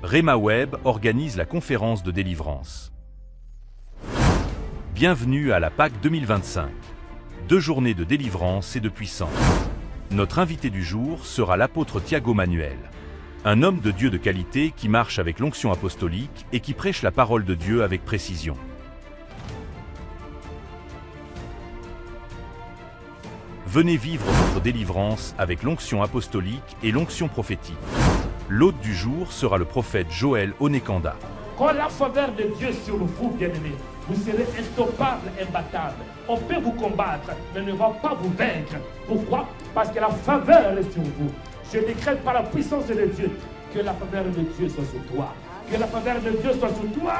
Rhema Web organise la conférence de délivrance. Bienvenue à la Pâque 2025. 2 journées de délivrance et de puissance. Notre invité du jour sera l'apôtre Thiago Manuel. Un homme de Dieu de qualité qui marche avec l'onction apostolique et qui prêche la parole de Dieu avec précision. Venez vivre votre délivrance avec l'onction apostolique et l'onction prophétique. L'hôte du jour sera le prophète Joël Onekanda. Quand la faveur de Dieu sur vous, bien-aimés, vous serez instoppable, imbattable. On peut vous combattre, mais ne va pas vous vaincre. Pourquoi? Parce que la faveur est sur vous. Je décrète par la puissance de Dieu que la faveur de Dieu soit sur toi. Que la faveur de Dieu soit sur toi.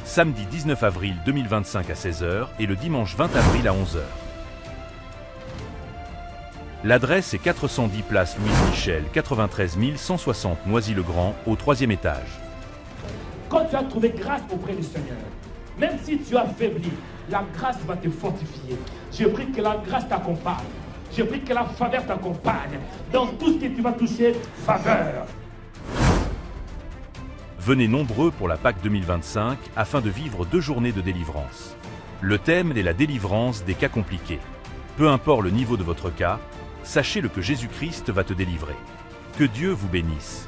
Samedi 19 avril 2025 à 16h et le dimanche 20 avril à 11h. L'adresse est 410 place Louise Michel, 93 160 Noisy-le-Grand, au 3e étage. Quand tu as trouvé grâce auprès du Seigneur, même si tu as faibli, la grâce va te fortifier. Je prie que la grâce t'accompagne. Je prie que la faveur t'accompagne. Dans tout ce que tu vas toucher, faveur. Venez nombreux pour la Pâque 2025 afin de vivre 2 journées de délivrance. Le thème est la délivrance des cas compliqués. Peu importe le niveau de votre cas, sachez-le que Jésus-Christ va te délivrer. Que Dieu vous bénisse.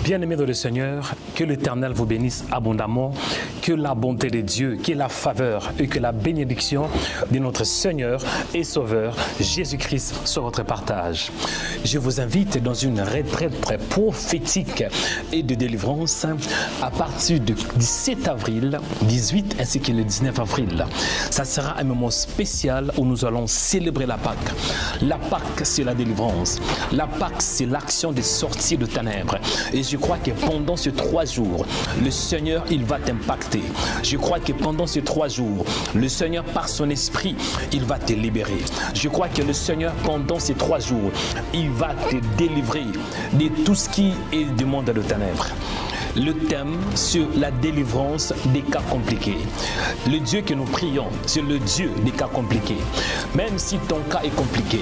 Bien-aimés dans le Seigneur, que l'Éternel vous bénisse abondamment, que la bonté de Dieu, que la faveur et que la bénédiction de notre Seigneur et Sauveur Jésus-Christ soit votre partage. Je vous invite dans une retraite prophétique et de délivrance à partir du 17 avril, 18 ainsi que le 19 avril. Ça sera un moment spécial où nous allons célébrer la Pâque. La Pâque, c'est la délivrance. La Pâque, c'est l'action de sortir de ténèbres. Et je crois que pendant ces 3 jours, le Seigneur, il va t'impacter. Je crois que pendant ces 3 jours, le Seigneur, par son esprit, il va te libérer. Je crois que le Seigneur, pendant ces 3 jours, il va te délivrer de tout ce qui est du monde de ténèbres. Le thème sur la délivrance des cas compliqués. Le Dieu que nous prions, c'est le Dieu des cas compliqués. Même si ton cas est compliqué,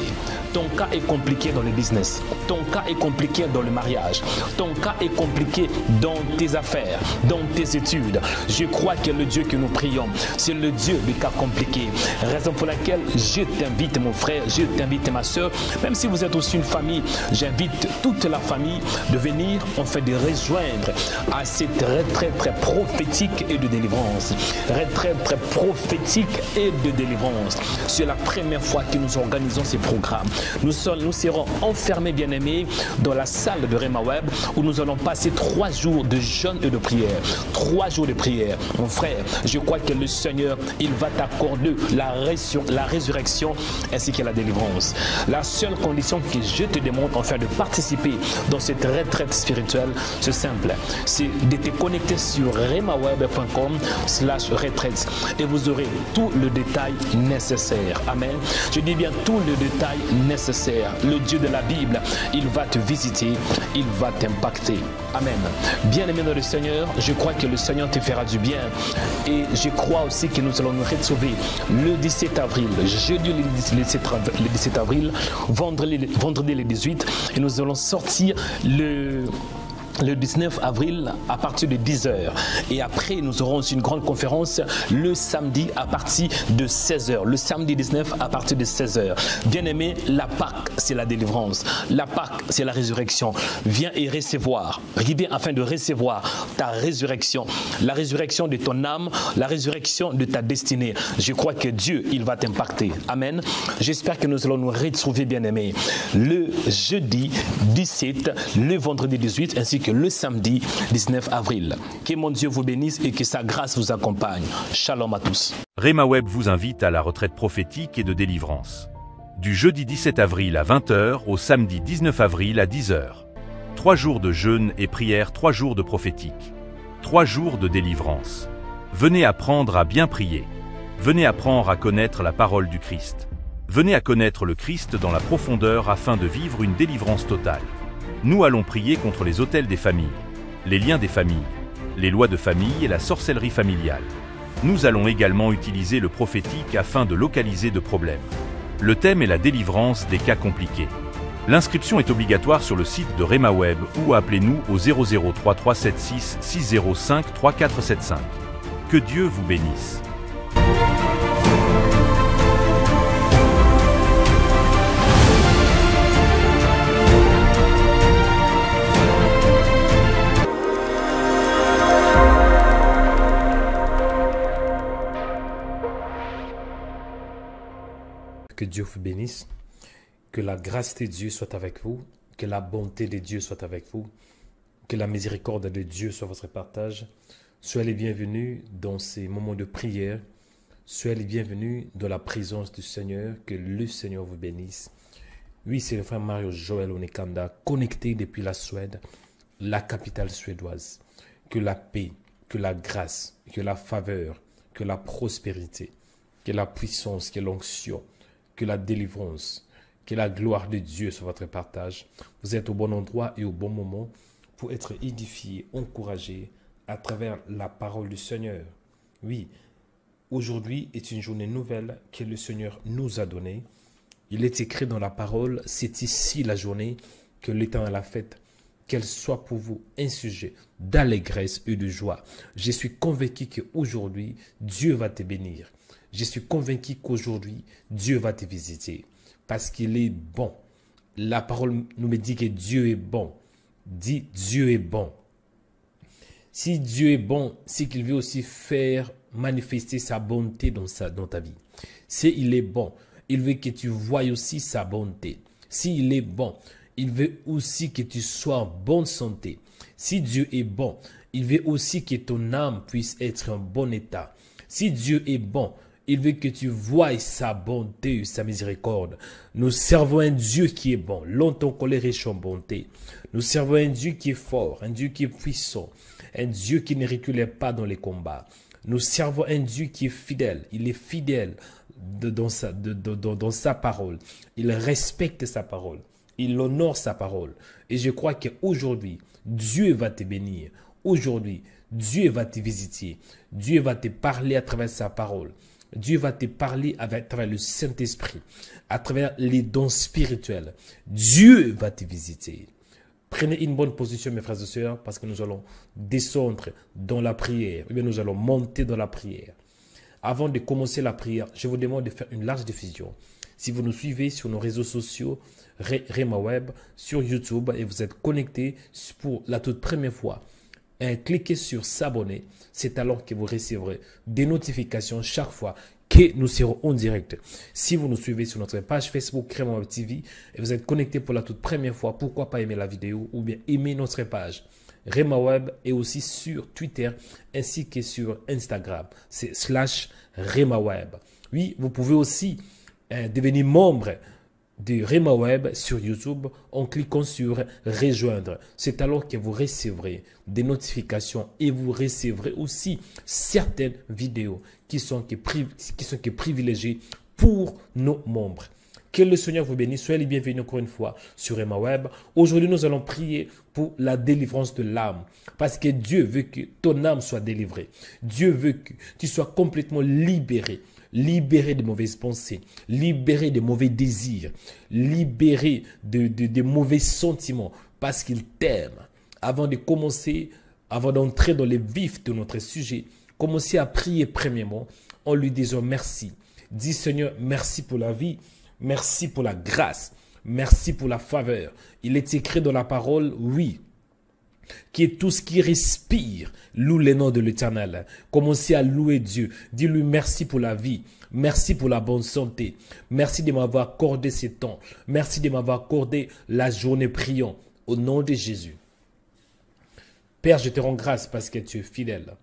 ton cas est compliqué dans le business, ton cas est compliqué dans le mariage, ton cas est compliqué dans tes affaires, dans tes études. Je crois que le Dieu que nous prions, c'est le Dieu des cas compliqués. Raison pour laquelle je t'invite mon frère, je t'invite ma soeur, même si vous êtes aussi une famille, j'invite toute la famille de venir, en fait de rejoindre à cette retraite très prophétique et de délivrance. Retraite très prophétique et de délivrance. C'est la première fois que nous organisons ces programmes. Nous serons enfermés, bien-aimés, dans la salle de Rhema Web où nous allons passer 3 jours de jeûne et de prière. 3 jours de prière. Mon frère, je crois que le Seigneur, il va t'accorder la résurrection ainsi que la délivrance. La seule condition que je te demande enfin de participer dans cette retraite spirituelle, c'est simple. C'est de te connecter sur rhemaweb.com/retraite et vous aurez tout le détail nécessaire. Amen. Je dis bien tout le détail nécessaire. Le Dieu de la Bible, il va te visiter, il va t'impacter. Amen. Bien-aimé dans le Seigneur, je crois que le Seigneur te fera du bien et je crois aussi que nous allons nous retrouver le 17 avril, jeudi le 17 avril, vendredi le 18 et nous allons sortir le 19 avril à partir de 10h. Et après, nous aurons aussi une grande conférence le samedi à partir de 16h. Le samedi 19 à partir de 16h. Bien-aimé, la Pâque, c'est la délivrance. La Pâque, c'est la résurrection. Viens et recevoir. Viens afin de recevoir ta résurrection. La résurrection de ton âme, la résurrection de ta destinée. Je crois que Dieu, il va t'impacter. Amen. J'espère que nous allons nous retrouver, bien-aimés, le jeudi 17, le vendredi 18, ainsi que le samedi 19 avril. Que mon Dieu vous bénisse et que sa grâce vous accompagne. Shalom à tous. Rhema Web vous invite à la retraite prophétique et de délivrance. Du jeudi 17 avril à 20h au samedi 19 avril à 10h. 3 jours de jeûne et prière, 3 jours de prophétique. 3 jours de délivrance. Venez apprendre à bien prier. Venez apprendre à connaître la parole du Christ. Venez à connaître le Christ dans la profondeur afin de vivre une délivrance totale. Nous allons prier contre les autels des familles, les liens des familles, les lois de famille et la sorcellerie familiale. Nous allons également utiliser le prophétique afin de localiser de problèmes. Le thème est la délivrance des cas compliqués. L'inscription est obligatoire sur le site de Rhema Web ou appelez-nous au 003376 605 3475. Que Dieu vous bénisse. Que Dieu vous bénisse, que la grâce de Dieu soit avec vous, que la bonté de Dieu soit avec vous, que la miséricorde de Dieu soit votre partage. Soyez les bienvenus dans ces moments de prière, soyez les bienvenus dans la présence du Seigneur, que le Seigneur vous bénisse. Oui, c'est le frère Mario Joël Onekanda, connecté depuis la Suède, la capitale suédoise. Que la paix, que la grâce, que la faveur, que la prospérité, que la puissance, que l'onction, que la délivrance, que la gloire de Dieu soit votre partage. Vous êtes au bon endroit et au bon moment pour être édifié, encouragé à travers la parole du Seigneur. Oui, aujourd'hui est une journée nouvelle que le Seigneur nous a donnée. Il est écrit dans la parole, c'est ici la journée que l'Éternel a faite, qu'elle soit pour vous un sujet d'allégresse et de joie. Je suis convaincu qu'aujourd'hui, Dieu va te bénir. Je suis convaincu qu'aujourd'hui, Dieu va te visiter parce qu'il est bon. La parole nous dit que Dieu est bon. Dis, Dieu est bon. Si Dieu est bon, c'est qu'il veut aussi faire manifester sa bonté dans ta vie. Si il est bon, il veut que tu voies aussi sa bonté. S'il est bon, il veut aussi que tu sois en bonne santé. Si Dieu est bon, il veut aussi que ton âme puisse être en bon état. Si Dieu est bon, il veut que tu voies sa bonté, sa miséricorde. Nous servons un Dieu qui est bon, longtemps colère et en bonté. Nous servons un Dieu qui est fort, un Dieu qui est puissant, un Dieu qui ne recule pas dans les combats. Nous servons un Dieu qui est fidèle. Il est fidèle dans sa parole. Il respecte sa parole. Il honore sa parole. Et je crois qu'aujourd'hui, Dieu va te bénir. Aujourd'hui, Dieu va te visiter. Dieu va te parler à travers sa parole. Dieu va te parler à travers le Saint-Esprit, à travers les dons spirituels. Dieu va te visiter. Prenez une bonne position, mes frères et sœurs, parce que nous allons descendre dans la prière. Ou bien nous allons monter dans la prière. Avant de commencer la prière, je vous demande de faire une large diffusion. Si vous nous suivez sur nos réseaux sociaux, Rhema Web, sur YouTube, et vous êtes connectés pour la toute première fois, cliquez sur s'abonner, c'est alors que vous recevrez des notifications chaque fois que nous serons en direct. Si vous nous suivez sur notre page Facebook Rhema Web TV et vous êtes connecté pour la toute première fois, pourquoi pas aimer la vidéo ou bien aimer notre page Rhema Web et aussi sur Twitter ainsi que sur Instagram, c'est /Rhema Web. Oui, vous pouvez aussi devenir membre de Rhema Web sur YouTube en cliquant sur rejoindre. C'est alors que vous recevrez des notifications et vous recevrez aussi certaines vidéos qui sont privilégiées pour nos membres. Que le Seigneur vous bénisse. Soyez les bienvenus encore une fois sur Rhema Web. Aujourd'hui, nous allons prier pour la délivrance de l'âme. Parce que Dieu veut que ton âme soit délivrée. Dieu veut que tu sois complètement libéré. Libéré de mauvaises pensées, libéré de mauvais désirs, libéré de mauvais sentiments parce qu'il t'aime. Avant de commencer, avant d'entrer dans les vifs de notre sujet, commencez à prier premièrement en lui disant merci. Dis Seigneur, merci pour la vie, merci pour la grâce, merci pour la faveur. Il est écrit dans la parole, oui, qui est tout ce qui respire, loue le nom de l'Éternel. Commencez à louer Dieu. Dis-lui merci pour la vie. Merci pour la bonne santé. Merci de m'avoir accordé ce temps. Merci de m'avoir accordé la journée priant. Au nom de Jésus. Père, je te rends grâce parce que tu es fidèle.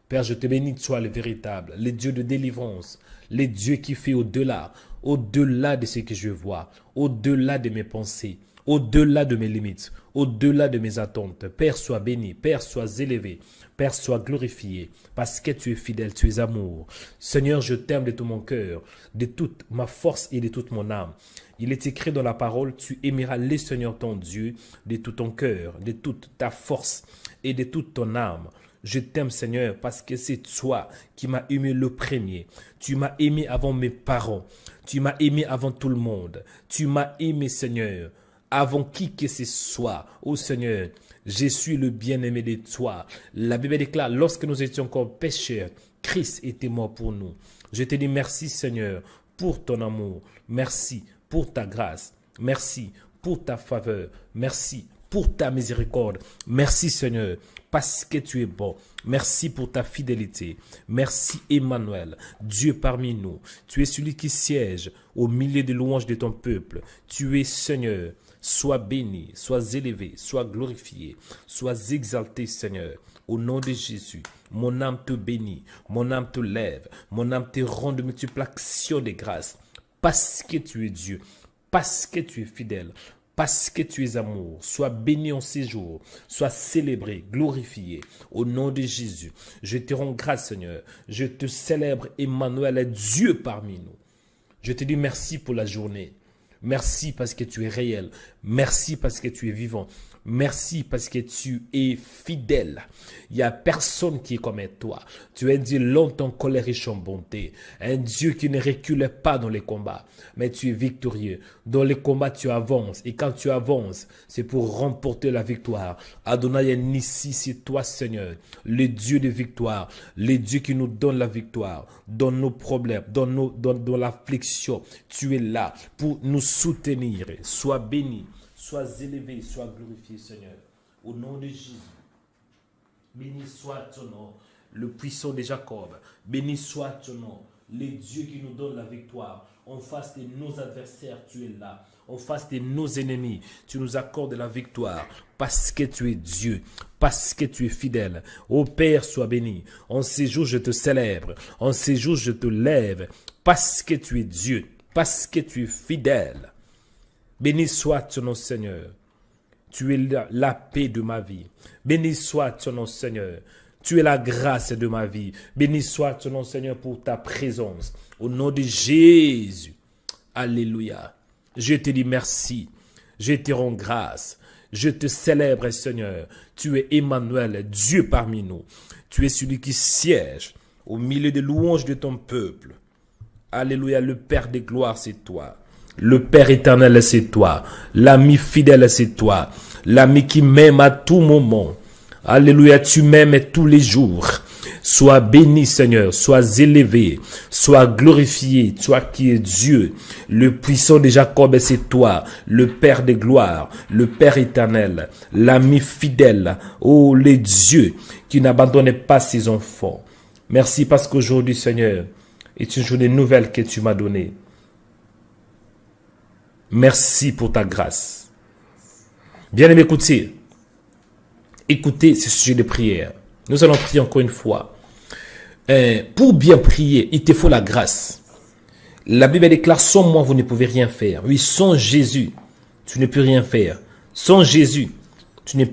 Père, je te bénis, toi le véritable, le Dieu de délivrance, le Dieu qui fait au-delà de ce que je vois, au-delà de mes pensées, au-delà de mes limites, au-delà de mes attentes. Père, sois béni, Père, sois élevé, Père, sois glorifié, parce que tu es fidèle, tu es amour. Seigneur, je t'aime de tout mon cœur, de toute ma force et de toute mon âme. Il est écrit dans la parole, tu aimeras le Seigneur ton Dieu de tout ton cœur, de toute ta force et de toute ton âme. Je t'aime, Seigneur, parce que c'est toi qui m'as aimé le premier. Tu m'as aimé avant mes parents. Tu m'as aimé avant tout le monde. Tu m'as aimé, Seigneur, avant qui que ce soit. Oh Seigneur, je suis le bien-aimé de toi. La Bible déclare, lorsque nous étions encore pécheurs, Christ était mort pour nous. Je te dis merci, Seigneur, pour ton amour. Merci pour ta grâce. Merci pour ta faveur. Merci pour ta miséricorde. Merci, Seigneur, parce que tu es bon. Merci pour ta fidélité. Merci, Emmanuel, Dieu parmi nous. Tu es celui qui siège au milieu des louanges de ton peuple. Tu es, Seigneur. Sois béni, sois élevé, sois glorifié, sois exalté, Seigneur. Au nom de Jésus, mon âme te bénit, mon âme te lève, mon âme te rend de multiples actions de grâce. Parce que tu es Dieu, parce que tu es fidèle, parce que tu es amour. Sois béni en ces jours, sois célébré, glorifié. Au nom de Jésus, je te rends grâce, Seigneur. Je te célèbre, Emmanuel, Dieu parmi nous. Je te dis merci pour la journée. Merci parce que tu es réel. Merci parce que tu es vivant. Merci parce que tu es fidèle. Il n'y a personne qui est comme toi. Tu es un Dieu longtemps colère riche en bonté. Un Dieu qui ne recule pas dans les combats. Mais tu es victorieux. Dans les combats, tu avances. Et quand tu avances, c'est pour remporter la victoire. Adonai Nissi, c'est toi, Seigneur. Le Dieu de victoire. Le Dieu qui nous donne la victoire. Dans nos problèmes, dans l'affliction. Tu es là pour nous soutenir. Sois béni. Sois élevé, sois glorifié, Seigneur. Au nom de Jésus. Béni soit ton nom, le puissant de Jacob. Béni soit ton nom, le Dieu qui nous donne la victoire. En face de nos adversaires, tu es là. En face de nos ennemis, tu nous accordes la victoire. Parce que tu es Dieu, parce que tu es fidèle. Ô Père, sois béni. En ces jours, je te célèbre. En ces jours, je te lève. Parce que tu es Dieu, parce que tu es fidèle. Béni soit ton nom, Seigneur. Tu es la paix de ma vie. Béni soit ton nom, Seigneur. Tu es la grâce de ma vie. Béni soit ton nom, Seigneur, pour ta présence. Au nom de Jésus. Alléluia. Je te dis merci. Je te rends grâce. Je te célèbre, Seigneur. Tu es Emmanuel, Dieu parmi nous. Tu es celui qui siège au milieu des louanges de ton peuple. Alléluia. Le Père des gloires, c'est toi. Le Père éternel, c'est toi. L'ami fidèle, c'est toi. L'ami qui m'aime à tout moment. Alléluia, tu m'aimes tous les jours. Sois béni, Seigneur. Sois élevé. Sois glorifié. Toi qui es Dieu. Le puissant de Jacob, c'est toi. Le Père de gloire. Le Père éternel. L'ami fidèle. Oh, le Dieu qui n'abandonne pas ses enfants. Merci parce qu'aujourd'hui, Seigneur, est une journée nouvelle que tu m'as donnée. Merci pour ta grâce. Bien-aimés, écoutez ce sujet de prière. Nous allons prier encore une fois. Pour bien prier, il te faut la grâce. La Bible déclare, sans moi, vous ne pouvez rien faire. Oui, sans Jésus, tu ne peux rien faire. Sans Jésus, tu ne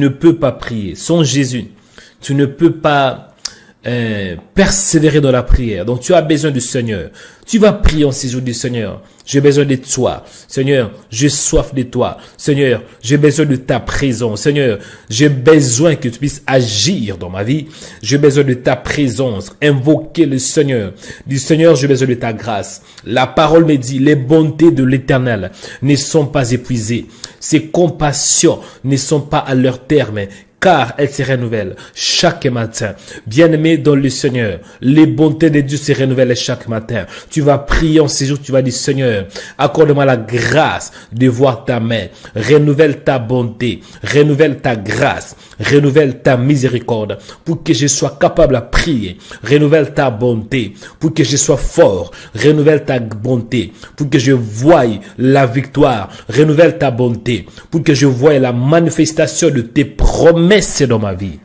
peux pas prier. Sans Jésus, tu ne peux pas persévérer dans la prière. Donc tu as besoin du Seigneur. Tu vas prier en ces jours du Seigneur. J'ai besoin de toi. Seigneur, j'ai soif de toi. Seigneur, j'ai besoin de ta présence. Seigneur, j'ai besoin que tu puisses agir dans ma vie. J'ai besoin de ta présence. Invoquer le Seigneur. Du Seigneur, j'ai besoin de ta grâce. La parole me dit, les bontés de l'Éternel ne sont pas épuisées. Ses compassions ne sont pas à leur terme, car elle se renouvelle chaque matin. Bien-aimé dans le Seigneur, les bontés de Dieu se renouvellent chaque matin. Tu vas prier en ces jours, tu vas dire, Seigneur, accorde-moi la grâce de voir ta main. Renouvelle ta bonté, renouvelle ta grâce, renouvelle ta miséricorde pour que je sois capable à prier. Renouvelle ta bonté pour que je sois fort. Renouvelle ta bonté pour que je voie la victoire. Renouvelle ta bonté pour que je voie la manifestation de tes promesses dans ma vie.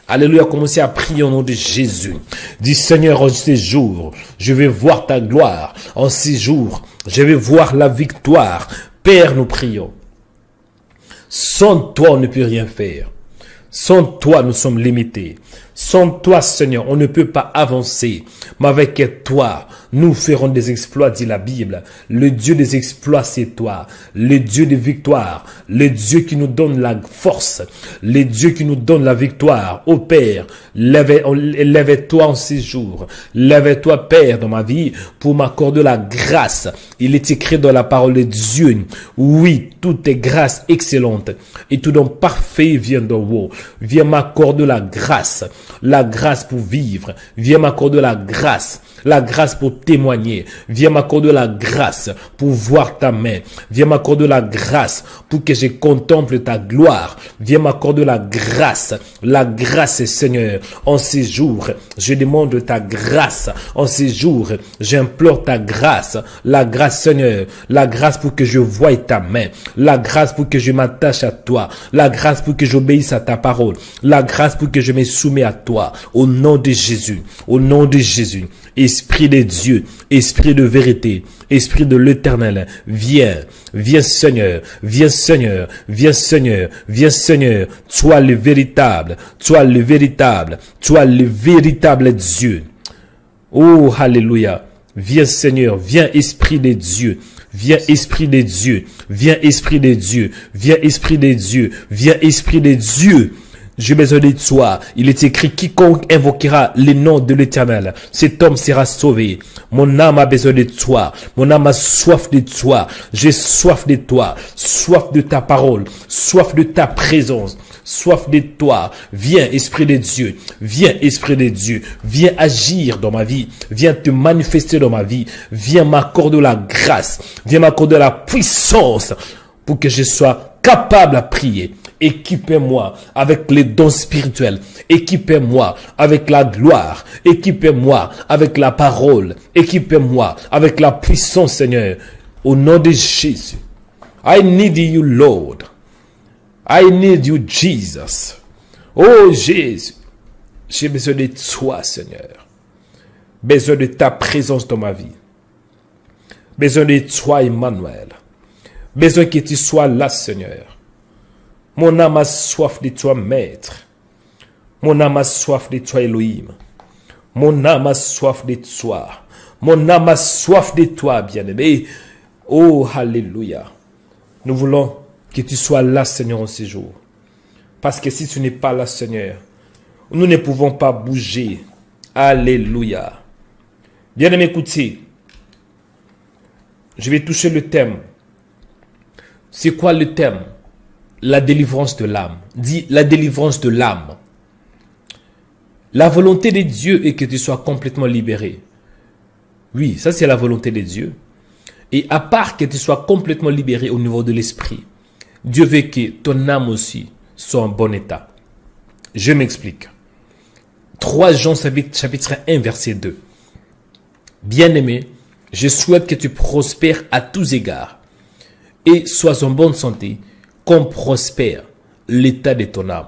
Alléluia, commencez à prier au nom de Jésus. Dis, Seigneur, en ces jours, je vais voir ta gloire. En ces jours, je vais voir la victoire. Père, nous prions. Sans toi, on ne peut rien faire. Sans toi, nous sommes limités. Sans toi, Seigneur, on ne peut pas avancer. Mais avec toi, nous ferons des exploits, dit la Bible. Le Dieu des exploits, c'est toi. Le Dieu des victoires. Le Dieu qui nous donne la force. Le Dieu qui nous donne la victoire. Ô Père, lève-toi en ces jours. Lève-toi, Père, dans ma vie, pour m'accorder la grâce. Il est écrit dans la parole de Dieu. Oui, toute est grâce excellente. Et tout don parfait vient d'en haut. Viens m'accorder la grâce pour vivre. Viens m'accorder la grâce pour témoigner. Viens m'accorder la grâce pour voir ta main. Viens m'accorder la grâce pour que je contemple ta gloire. Viens m'accorder la grâce, Seigneur. En ces jours, je demande ta grâce. En ces jours, j'implore ta grâce. La grâce, Seigneur. La grâce pour que je voie ta main. La grâce pour que je m'attache à toi. La grâce pour que j'obéisse à ta parole. La grâce pour que je me soumets à toi. Au nom de Jésus. Au nom de Jésus. Esprit de Dieu, Esprit de vérité, Esprit de l'Éternel, viens, viens Seigneur, viens Seigneur, viens Seigneur, viens Seigneur, toi le véritable, toi le véritable, toi le véritable Dieu. Oh, alléluia. Viens Seigneur, viens Esprit de Dieu, viens Esprit de Dieu, viens Esprit de Dieu, viens Esprit de Dieu, viens Esprit de Dieu. J'ai besoin de toi. Il est écrit, quiconque invoquera le nom de l'Éternel, cet homme sera sauvé. Mon âme a besoin de toi. Mon âme a soif de toi. J'ai soif de toi. Soif de ta parole. Soif de ta présence. Soif de toi. Viens, Esprit de Dieu. Viens, Esprit de Dieu. Viens agir dans ma vie. Viens te manifester dans ma vie. Viens m'accorder la grâce. Viens m'accorder la puissance pour que je sois capable à prier. Équipez-moi avec les dons spirituels. Équipez-moi avec la gloire. Équipez-moi avec la parole. Équipez-moi avec la puissance, Seigneur. Au nom de Jésus. I need you, Lord. I need you, Jesus. Oh, Jésus. J'ai besoin de toi, Seigneur. Besoin de ta présence dans ma vie. Besoin de toi, Emmanuel. Besoin que tu sois là, Seigneur. Mon âme a soif de toi, Maître. Mon âme a soif de toi, Elohim. Mon âme a soif de toi. Mon âme a soif de toi, bien-aimé. Oh, alléluia. Nous voulons que tu sois là, Seigneur, en ces jours. Parce que si tu n'es pas là, Seigneur, nous ne pouvons pas bouger. Alléluia. Bien-aimé, écoutez. Je vais toucher le thème. C'est quoi le thème? La délivrance de l'âme. Dis la délivrance de l'âme. La volonté de Dieu est que tu sois complètement libéré. Oui, ça c'est la volonté de Dieu. Et à part que tu sois complètement libéré au niveau de l'esprit, Dieu veut que ton âme aussi soit en bon état. Je m'explique. 3 Jean chapitre 1 verset 2. Bien-aimé, je souhaite que tu prospères à tous égards et sois en bonne santé, comme prospère l'état de ton âme.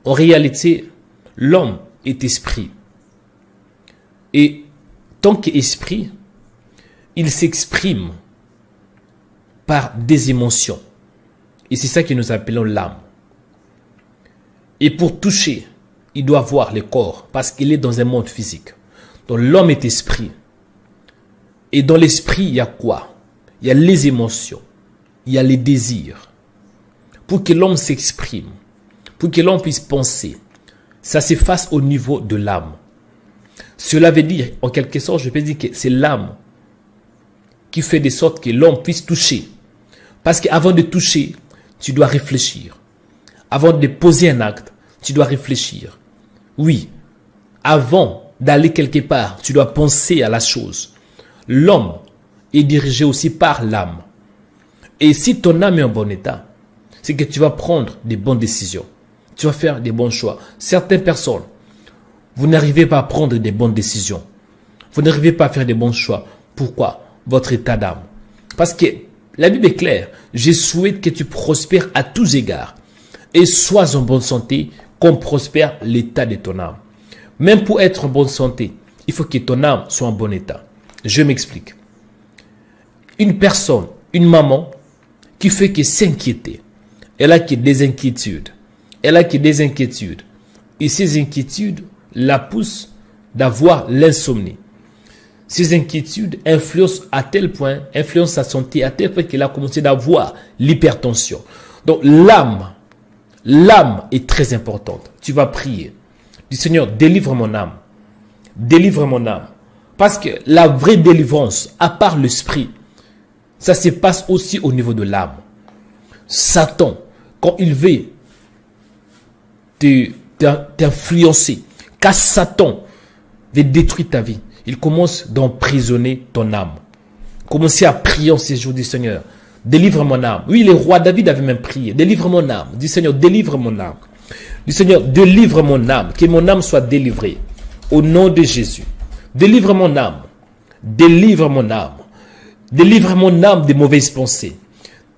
En réalité, l'homme est esprit. Et tant qu'esprit, il s'exprime par des émotions. Et c'est ça que nous appelons l'âme. Et pour toucher, il doit voir le corps parce qu'il est dans un monde physique. Donc l'homme est esprit. Et dans l'esprit, il y a quoi? Il y a les émotions. Il y a les désirs. Pour que l'homme s'exprime, pour que l'homme puisse penser, ça s'efface au niveau de l'âme. Cela veut dire, en quelque sorte, je peux dire que c'est l'âme qui fait de sorte que l'homme puisse toucher. Parce qu'avant de toucher, tu dois réfléchir. Avant de poser un acte, tu dois réfléchir. Oui, avant d'aller quelque part, tu dois penser à la chose. L'homme est dirigé aussi par l'âme. Et si ton âme est en bon état, c'est que tu vas prendre des bonnes décisions. Tu vas faire des bons choix. Certaines personnes, vous n'arrivez pas à prendre des bonnes décisions. Vous n'arrivez pas à faire des bons choix. Pourquoi? Votre état d'âme. Parce que la Bible est claire. Je souhaite que tu prospères à tous égards et sois en bonne santé comme prospère l'état de ton âme. Même pour être en bonne santé, il faut que ton âme soit en bon état. Je m'explique. Une personne, une maman, qui fait que s'inquiéter, Elle a qui des inquiétudes. Elle a qui des inquiétudes. Et ces inquiétudes la poussent d'avoir l'insomnie. Ces inquiétudes influencent sa santé à tel point qu'elle a commencé d'avoir l'hypertension. Donc l'âme est très importante. Tu vas prier. Dis Seigneur, délivre mon âme. Délivre mon âme. Parce que la vraie délivrance, à part l'esprit, ça se passe aussi au niveau de l'âme. Satan, quand il veut t'influencer, quand Satan veut détruire ta vie, il commence d'emprisonner ton âme. Commencez à prier en ces jours du Seigneur. Délivre mon âme. Oui, le roi David avait même prié. Délivre mon âme. Dis Seigneur, délivre mon âme. Dis Seigneur, délivre mon âme. Que mon âme soit délivrée. Au nom de Jésus. Délivre mon âme. Délivre mon âme. Délivre mon âme des mauvaises pensées.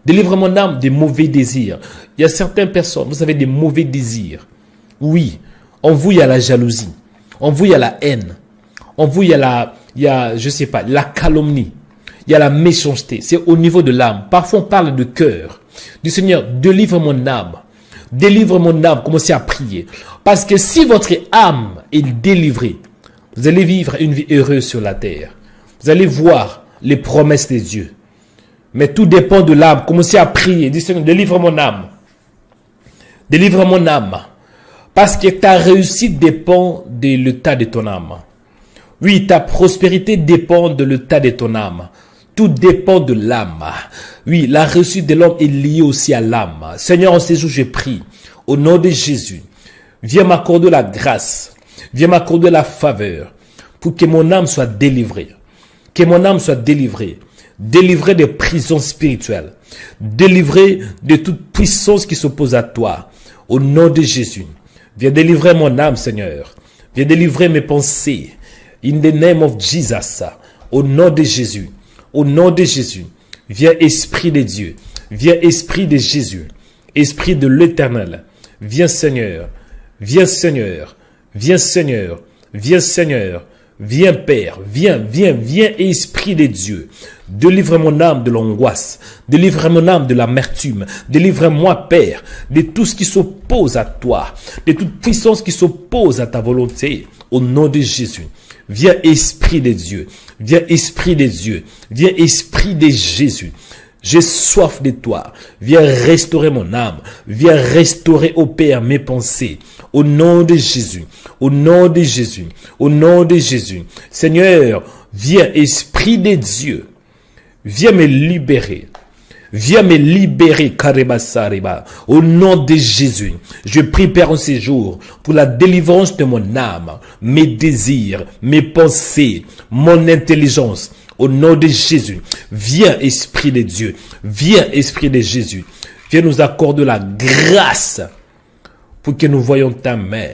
Délivre mon âme des mauvais désirs. Il y a certaines personnes, vous avez des mauvais désirs. Oui, en vous, il y a la jalousie. En vous, il y a la haine. En vous, il y a je sais pas, la calomnie. Il y a la méchanceté. C'est au niveau de l'âme. Parfois, on parle de cœur. Du Seigneur, délivre mon âme. Délivre mon âme. Commencez à prier. Parce que si votre âme est délivrée, vous allez vivre une vie heureuse sur la terre. Vous allez voir les promesses de Dieu. Mais tout dépend de l'âme. Commencez à prier. Dis Seigneur, délivre mon âme. Délivre mon âme. Parce que ta réussite dépend de l'état de ton âme. Oui, ta prospérité dépend de l'état de ton âme. Tout dépend de l'âme. Oui, la réussite de l'homme est liée aussi à l'âme. Seigneur, en ces jours, je prie. Au nom de Jésus, viens m'accorder la grâce. Viens m'accorder la faveur. Pour que mon âme soit délivrée. Que mon âme soit délivrée. Délivrée des prisons spirituelles. Délivrée de toute puissance qui s'oppose à toi. Au nom de Jésus. Viens délivrer mon âme, Seigneur. Viens délivrer mes pensées. In the name of Jesus. Au nom de Jésus. Au nom de Jésus. Viens Esprit de Dieu. Viens Esprit de Jésus. Esprit de l'Éternel. Viens Seigneur. Viens Seigneur. Viens Seigneur. Viens Seigneur. Viens Père. Viens, viens, viens Esprit de Dieu. Délivre mon âme de l'angoisse. Délivre mon âme de l'amertume. Délivre-moi, Père, de tout ce qui s'oppose à toi. De toute puissance qui s'oppose à ta volonté. Au nom de Jésus. Viens Esprit de Dieu. Viens Esprit de Dieu. Viens Esprit de Jésus. J'ai soif de toi. Viens restaurer mon âme. Viens restaurer, ô Père, mes pensées. Au nom de Jésus. Au nom de Jésus. Au nom de Jésus. Seigneur, viens Esprit de Dieu. Viens me libérer. Viens me libérer, Karebasariba. Au nom de Jésus, je prie, Père, en ces jours, pour la délivrance de mon âme, mes désirs, mes pensées, mon intelligence. Au nom de Jésus, viens, Esprit de Dieu. Viens, Esprit de Jésus. Viens nous accorder la grâce pour que nous voyions ta main.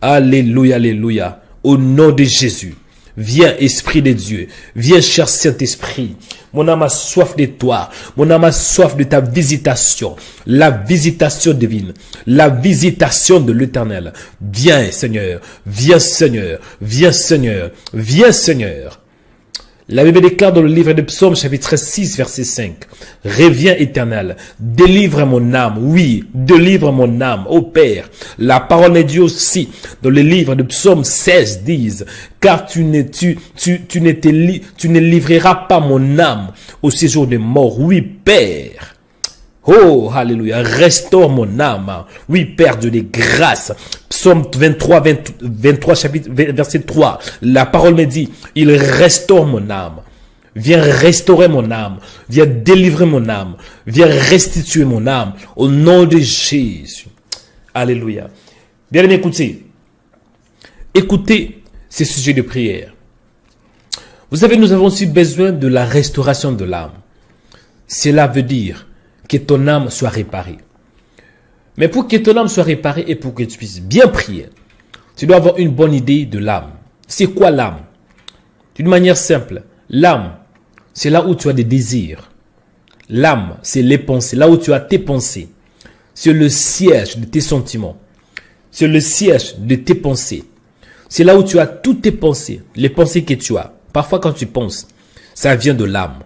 Alléluia, alléluia. Au nom de Jésus. Viens, Esprit de Dieu. Viens, cher Saint-Esprit. Mon âme a soif de toi. Mon âme a soif de ta visitation. La visitation divine. La visitation de l'Éternel. Viens, Seigneur. Viens, Seigneur. Viens, Seigneur. Viens, Seigneur. La Bible déclare dans le livre de Psaume, chapitre 6, verset 5. Reviens, Éternel, délivre mon âme. Oui, délivre mon âme, ô Père. La parole de Dieu aussi, dans le livre de Psaume 16, dit, car tu ne livreras pas mon âme au séjour des morts. Oui, Père. Oh, alléluia, restaure mon âme. Oui, Père de grâce. Psaume 23, chapitre, verset 3. La parole me dit, il restaure mon âme. Viens restaurer mon âme. Viens délivrer mon âme. Viens restituer mon âme. Au nom de Jésus. Alléluia. Bien aimé, écoutez. Écoutez ces sujets de prière. Vous savez, nous avons aussi besoin de la restauration de l'âme. Cela veut dire que ton âme soit réparée. Mais pour que ton âme soit réparée et pour que tu puisses bien prier, tu dois avoir une bonne idée de l'âme. C'est quoi l'âme? D'une manière simple, l'âme, c'est là où tu as des désirs. L'âme, c'est les pensées, là où tu as tes pensées. C'est le siège de tes sentiments. C'est le siège de tes pensées. C'est là où tu as toutes tes pensées, les pensées que tu as. Parfois quand tu penses, ça vient de l'âme.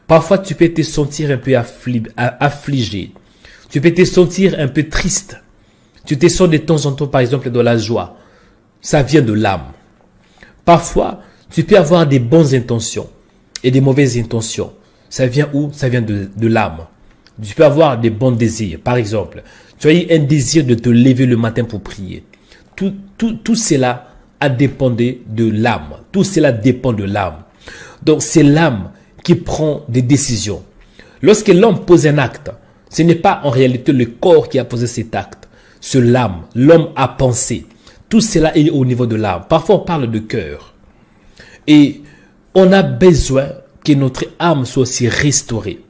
Parfois, tu peux te sentir un peu affligé. Tu Tu peux te sentir un peu triste. Tu te sens de temps en temps, par exemple, dans la joie. Ça vient de l'âme. Parfois, tu peux avoir des bonnes intentions et des mauvaises intentions. Ça vient où? Ça vient de l'âme. Tu peux avoir des bons désirs. Par exemple, tu as eu un désir de te lever le matin pour prier. Tout cela a dépendé de l'âme. Tout cela dépend de l'âme. Donc, c'est l'âme qui prend des décisions. Lorsque l'homme pose un acte, ce n'est pas en réalité le corps qui a posé cet acte. C'est l'âme. L'homme a pensé. Tout cela est au niveau de l'âme. Parfois, on parle de cœur. Et on a besoin que notre âme soit aussi restaurée.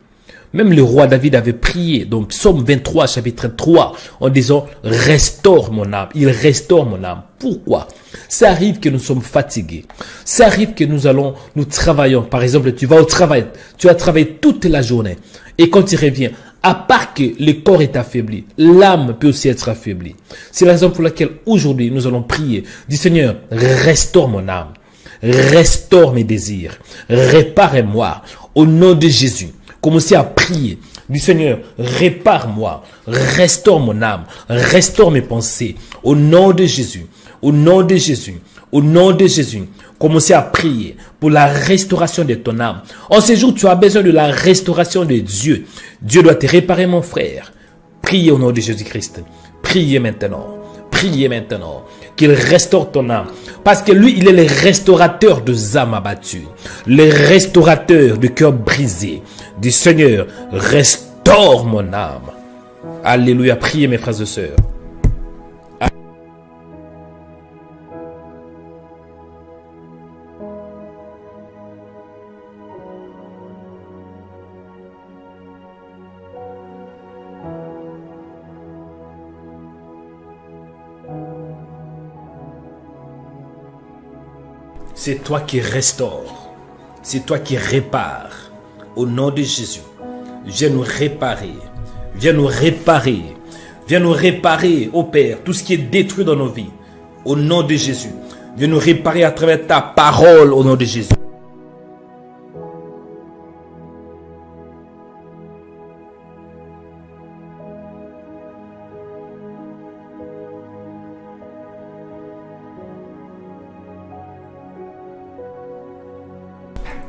Même le roi David avait prié dans Psaume 23, chapitre 3, en disant « Restaure mon âme ». Il restaure mon âme. Pourquoi? Ça arrive que nous sommes fatigués. Ça arrive que nous travaillons. Par exemple, tu vas au travail, tu as travaillé toute la journée. Et quand tu reviens, à part que le corps est affaibli, l'âme peut aussi être affaiblie. C'est la raison pour laquelle aujourd'hui nous allons prier. Dis Seigneur, restaure mon âme. Restaure mes désirs. Répare-moi. Au nom de Jésus. Commencez à prier. Du Seigneur, répare-moi, restaure mon âme, restaure mes pensées. Au nom de Jésus, au nom de Jésus, au nom de Jésus. Commencez à prier pour la restauration de ton âme. En ce jour, tu as besoin de la restauration de Dieu. Dieu doit te réparer, mon frère. Priez au nom de Jésus-Christ. Priez maintenant. Priez maintenant. Qu'il restaure ton âme. Parce que lui, il est le restaurateur de âmes abattues. Le restaurateur de cœurs brisés. Du Seigneur, restaure mon âme. Alléluia. Priez mes frères et sœurs. C'est toi qui restaure. C'est toi qui répare. Au nom de Jésus, viens nous réparer. Viens nous réparer. Viens nous réparer, ô Père, tout ce qui est détruit dans nos vies. Au nom de Jésus. Viens nous réparer à travers ta parole, au nom de Jésus.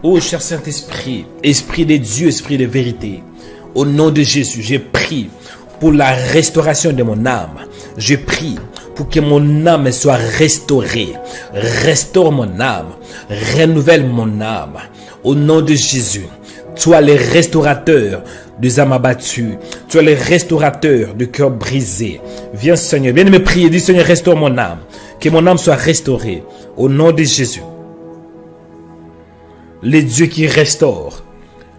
Ô cher Saint-Esprit, Esprit de Dieu, Esprit de vérité, au nom de Jésus, je prie pour la restauration de mon âme. Je prie pour que mon âme soit restaurée. Restaure mon âme, renouvelle mon âme. Au nom de Jésus, toi le restaurateur des âmes abattues, tu es le restaurateur de cœurs brisés. Viens Seigneur, viens me prier, dis Seigneur, restaure mon âme, que mon âme soit restaurée. Au nom de Jésus. Le Dieu qui restaure,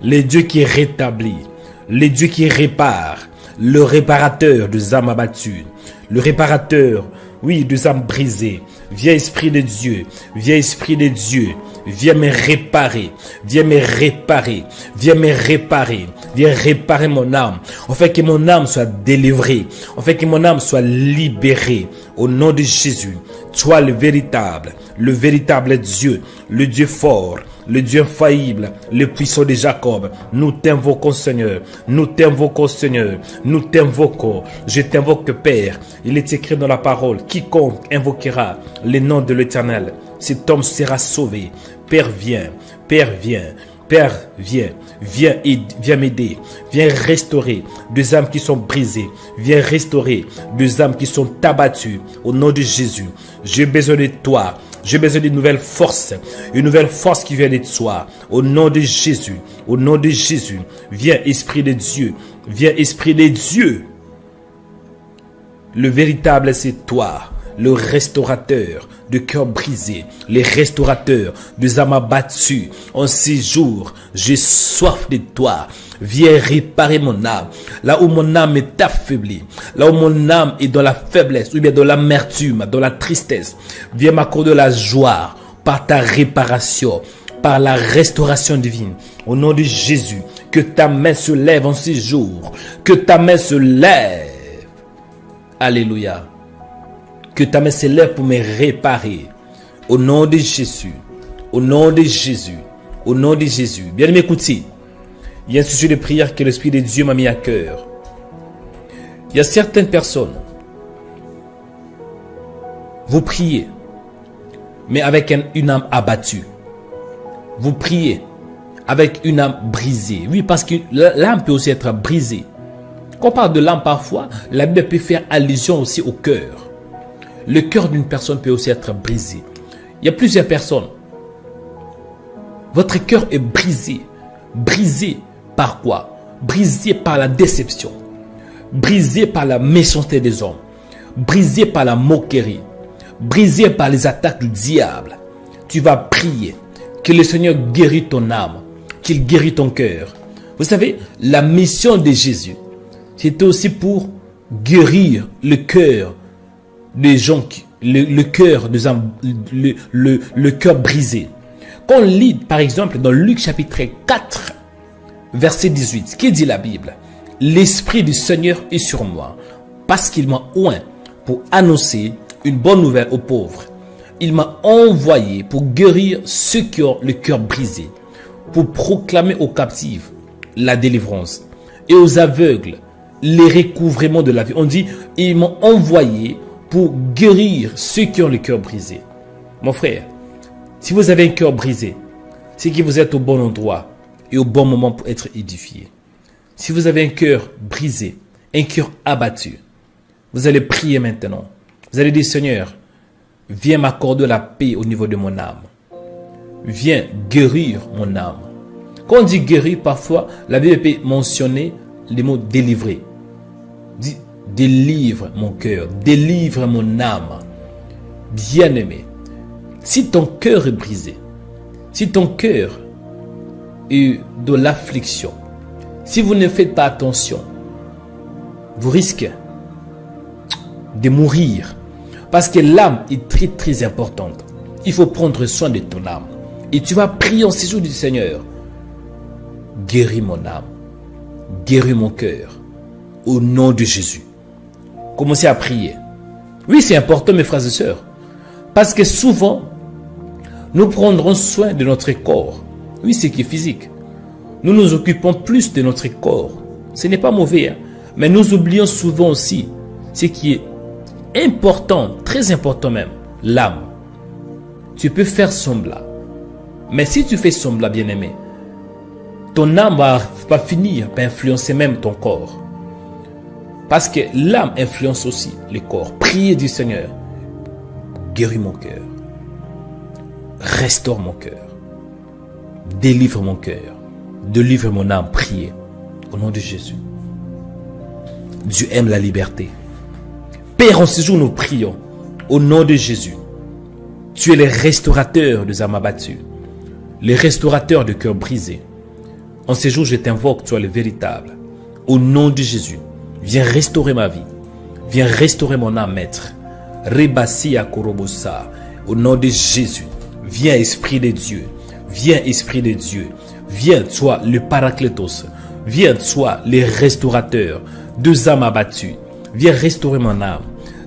le Dieu qui rétablit, le Dieu qui répare, le réparateur des âmes abattues, le réparateur, oui, des âmes brisées. Viens Esprit de Dieu, viens Esprit de Dieu, viens me réparer, viens me réparer, viens me réparer, viens réparer mon âme, en fait que mon âme soit délivrée, en fait que mon âme soit libérée, au nom de Jésus. Toi le véritable Dieu, le Dieu fort, le Dieu infaillible, le puissant de Jacob. Nous t'invoquons Seigneur, nous t'invoquons Seigneur, nous t'invoquons. Je t'invoque Père. Il est écrit dans la parole, quiconque invoquera le nom de l'Éternel, cet homme sera sauvé. Père viens, Père viens. Père, viens m'aider, viens restaurer des âmes qui sont brisées, viens restaurer des âmes qui sont abattues au nom de Jésus. J'ai besoin de toi, j'ai besoin d'une nouvelle force qui vient de toi, au nom de Jésus, au nom de Jésus. Viens Esprit de Dieu, viens Esprit de Dieu. Le véritable c'est toi, le restaurateur de cœurs brisés, les restaurateurs des âmes abattues. En ces jours, j'ai soif de toi. Viens réparer mon âme. Là où mon âme est affaiblie, là où mon âme est dans la faiblesse, ou bien dans l'amertume, dans la tristesse, viens m'accorder la joie par ta réparation, par la restauration divine. Au nom de Jésus, que ta main se lève en ces jours. Que ta main se lève. Alléluia. Que ta main se lève pour me réparer. Au nom de Jésus. Au nom de Jésus. Au nom de Jésus. Bien m'écoutez. Il y a un sujet de prière que l'Esprit de Dieu m'a mis à cœur. Il y a certaines personnes, vous priez, mais avec une âme abattue. Vous priez avec une âme brisée. Oui, parce que l'âme peut aussi être brisée. Quand on parle de l'âme parfois, la Bible peut faire allusion aussi au cœur. Le cœur d'une personne peut aussi être brisé. Il y a plusieurs personnes. Votre cœur est brisé. Brisé par quoi? Brisé par la déception. Brisé par la méchanceté des hommes. Brisé par la moquerie. Brisé par les attaques du diable. Tu vas prier. Que le Seigneur guérisse ton âme. Qu'il guérisse ton cœur. Vous savez, la mission de Jésus, c'était aussi pour guérir le cœur des gens, le cœur des hommes, le cœur brisé. Quand on lit, par exemple, dans Luc chapitre 4, verset 18, qui dit la Bible? L'Esprit du Seigneur est sur moi, parce qu'il m'a oint pour annoncer une bonne nouvelle aux pauvres. Il m'a envoyé pour guérir ceux qui ont le cœur brisé, pour proclamer aux captifs la délivrance et aux aveugles les recouvrements de la vie. On dit, ils m'ont envoyé pour guérir ceux qui ont le cœur brisé. Mon frère, si vous avez un cœur brisé, c'est que vous êtes au bon endroit et au bon moment pour être édifié. Si vous avez un cœur brisé, un cœur abattu, vous allez prier maintenant. Vous allez dire, Seigneur, viens m'accorder la paix au niveau de mon âme. Viens guérir mon âme. Quand on dit guérir, parfois, la Bible peut mentionner les mots délivrer. Dit, délivre mon cœur, délivre mon âme. Bien-aimé, si ton cœur est brisé, si ton cœur est de l'affliction, si vous ne faites pas attention, vous risquez de mourir. Parce que l'âme est très très importante. Il faut prendre soin de ton âme. Et tu vas prier en ces jours du Seigneur. Guéris mon âme. Guéris mon cœur. Au nom de Jésus. Commencez à prier. Oui, c'est important, mes frères et sœurs. Parce que souvent, nous prendrons soin de notre corps. Oui, c'est qui est physique. Nous nous occupons plus de notre corps. Ce n'est pas mauvais, hein? Mais nous oublions souvent aussi ce qui est important, très important même, l'âme. Tu peux faire semblant. Mais si tu fais semblant, bien-aimé, ton âme va finir par influencer même ton corps. Parce que l'âme influence aussi le corps. Priez du Seigneur. Guéris mon cœur. Restaure mon cœur. Délivre mon cœur. Délivre mon âme. Priez. Au nom de Jésus. Dieu aime la liberté. Père, en ce jour, nous prions. Au nom de Jésus. Tu es le restaurateur des âmes abattues. Le restaurateur de cœurs brisés. En ce jour, je t'invoque, tu es le véritable. Au nom de Jésus. Viens restaurer ma vie. Viens restaurer mon âme, maître. Rebassia Korobosa. Au nom de Jésus. Viens, Esprit de Dieu. Viens, Esprit de Dieu. Viens, toi, le Paraclétos. Viens, toi, le restaurateur des âmes abattues. Viens restaurer mon âme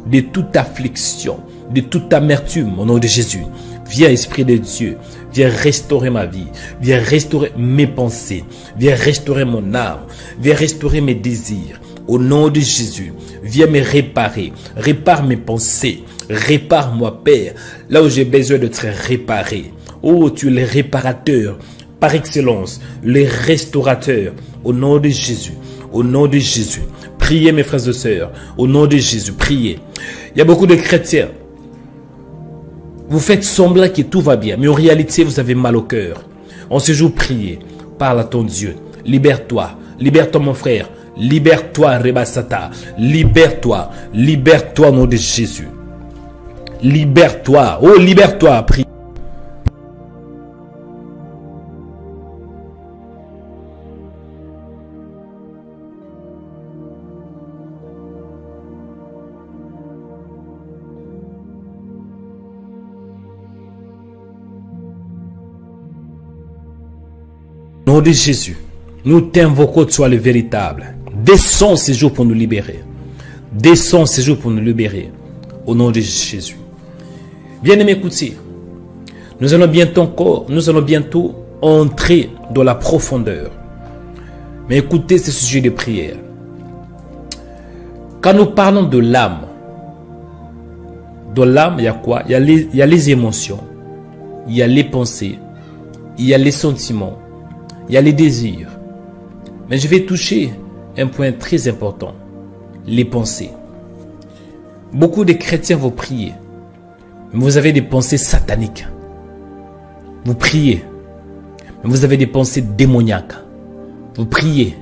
de toute affliction, de toute amertume, au nom de Jésus. Viens, Esprit de Dieu. Viens restaurer ma vie. Viens restaurer mes pensées. Viens restaurer mon âme. Viens restaurer mes désirs. Au nom de Jésus, viens me réparer. Répare mes pensées. Répare-moi, Père, là où j'ai besoin d'être réparé. Oh, tu es le réparateur par excellence, le restaurateur. Au nom de Jésus. Au nom de Jésus. Priez, mes frères et sœurs. Au nom de Jésus, priez. Il y a beaucoup de chrétiens. Vous faites semblant que tout va bien, mais en réalité, vous avez mal au cœur. En ce jour, priez. Parle à ton Dieu. Libère-toi. Libère-toi, mon frère. Libère-toi, Rebasata. Libère-toi. Libère-toi au nom de Jésus. Libère-toi. Oh, libère-toi. Prie. Au nom de Jésus, nous t'invoquons, tu sois le véritable. Descends ces jours pour nous libérer. Descends ces jours pour nous libérer. Au nom de Jésus. Bien-aimés, écoutez. Nous allons bientôt entrer dans la profondeur. Mais écoutez ce sujet de prière. Quand nous parlons de l'âme, dans l'âme, il y a quoi? Il y a les émotions, il y a les pensées, il y a les sentiments, il y a les désirs. Mais je vais toucher un point très important, les pensées. Beaucoup de chrétiens vont prier, mais vous avez des pensées sataniques. Vous priez, mais vous avez des pensées démoniaques. Vous priez,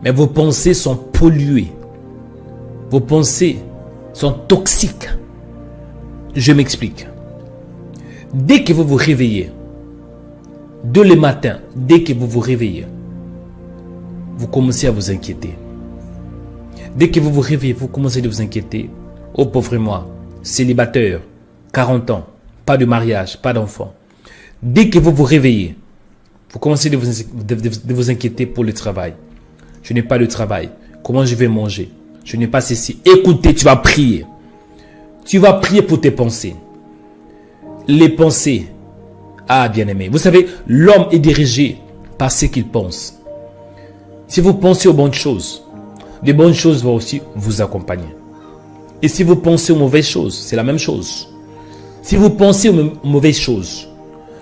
mais vos pensées sont polluées. Vos pensées sont toxiques. Je m'explique. Dès que vous vous réveillez, dès le matin, dès que vous vous réveillez, vous commencez à vous inquiéter. Dès que vous vous réveillez, vous commencez à vous inquiéter. Oh pauvre moi, célibataire, 40 ans, pas de mariage, pas d'enfant. Dès que vous vous réveillez, vous commencez de vous inquiéter pour le travail. Je n'ai pas de travail. Comment je vais manger? Je n'ai pas ceci. Écoutez, tu vas prier. Tu vas prier pour tes pensées. Les pensées. Ah, bien-aimé. Vous savez, l'homme est dirigé par ce qu'il pense. Si vous pensez aux bonnes choses, les bonnes choses vont aussi vous accompagner. Et si vous pensez aux mauvaises choses, c'est la même chose. Si vous pensez aux mauvaises choses,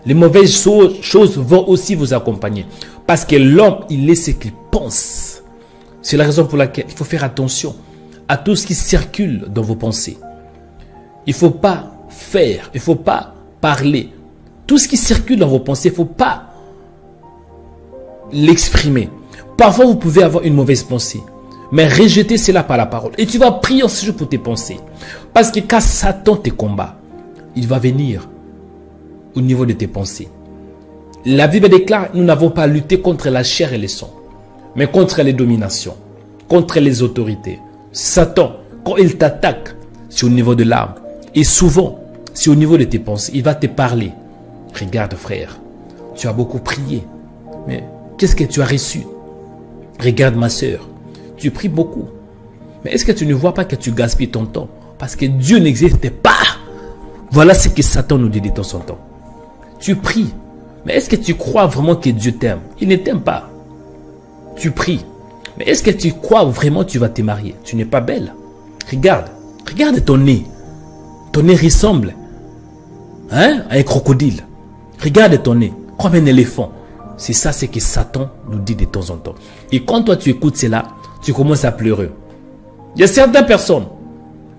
les mauvaises choses vont aussi vous accompagner. Parce que l'homme, il est ce qu'il pense. C'est la raison pour laquelle il faut faire attention à tout ce qui circule dans vos pensées. Il ne faut pas faire, il ne faut pas parler. Tout ce qui circule dans vos pensées, il ne faut pas l'exprimer. Parfois, vous pouvez avoir une mauvaise pensée, mais rejeter cela par la parole. Et tu vas prier en ce jour pour tes pensées. Parce que quand Satan te combat, il va venir au niveau de tes pensées. La Bible déclare, nous n'avons pas lutté contre la chair et le sang, mais contre les dominations, contre les autorités. Satan, quand il t'attaque, c'est au niveau de l'âme. Et souvent, c'est au niveau de tes pensées. Il va te parler. Regarde frère, tu as beaucoup prié, mais qu'est-ce que tu as reçu? Regarde ma soeur, tu pries beaucoup, mais est-ce que tu ne vois pas que tu gaspilles ton temps? Parce que Dieu n'existe pas. Voilà ce que Satan nous dit de temps en temps. Tu pries, mais est-ce que tu crois vraiment que Dieu t'aime? Il ne t'aime pas. Tu pries, mais est-ce que tu crois vraiment que tu vas te marier? Tu n'es pas belle. Regarde ton nez. Ton nez ressemble à un crocodile. Regarde ton nez, comme un éléphant. C'est ça ce que Satan nous dit de temps en temps. Et quand toi tu écoutes cela, tu commences à pleurer. Il y a certaines personnes,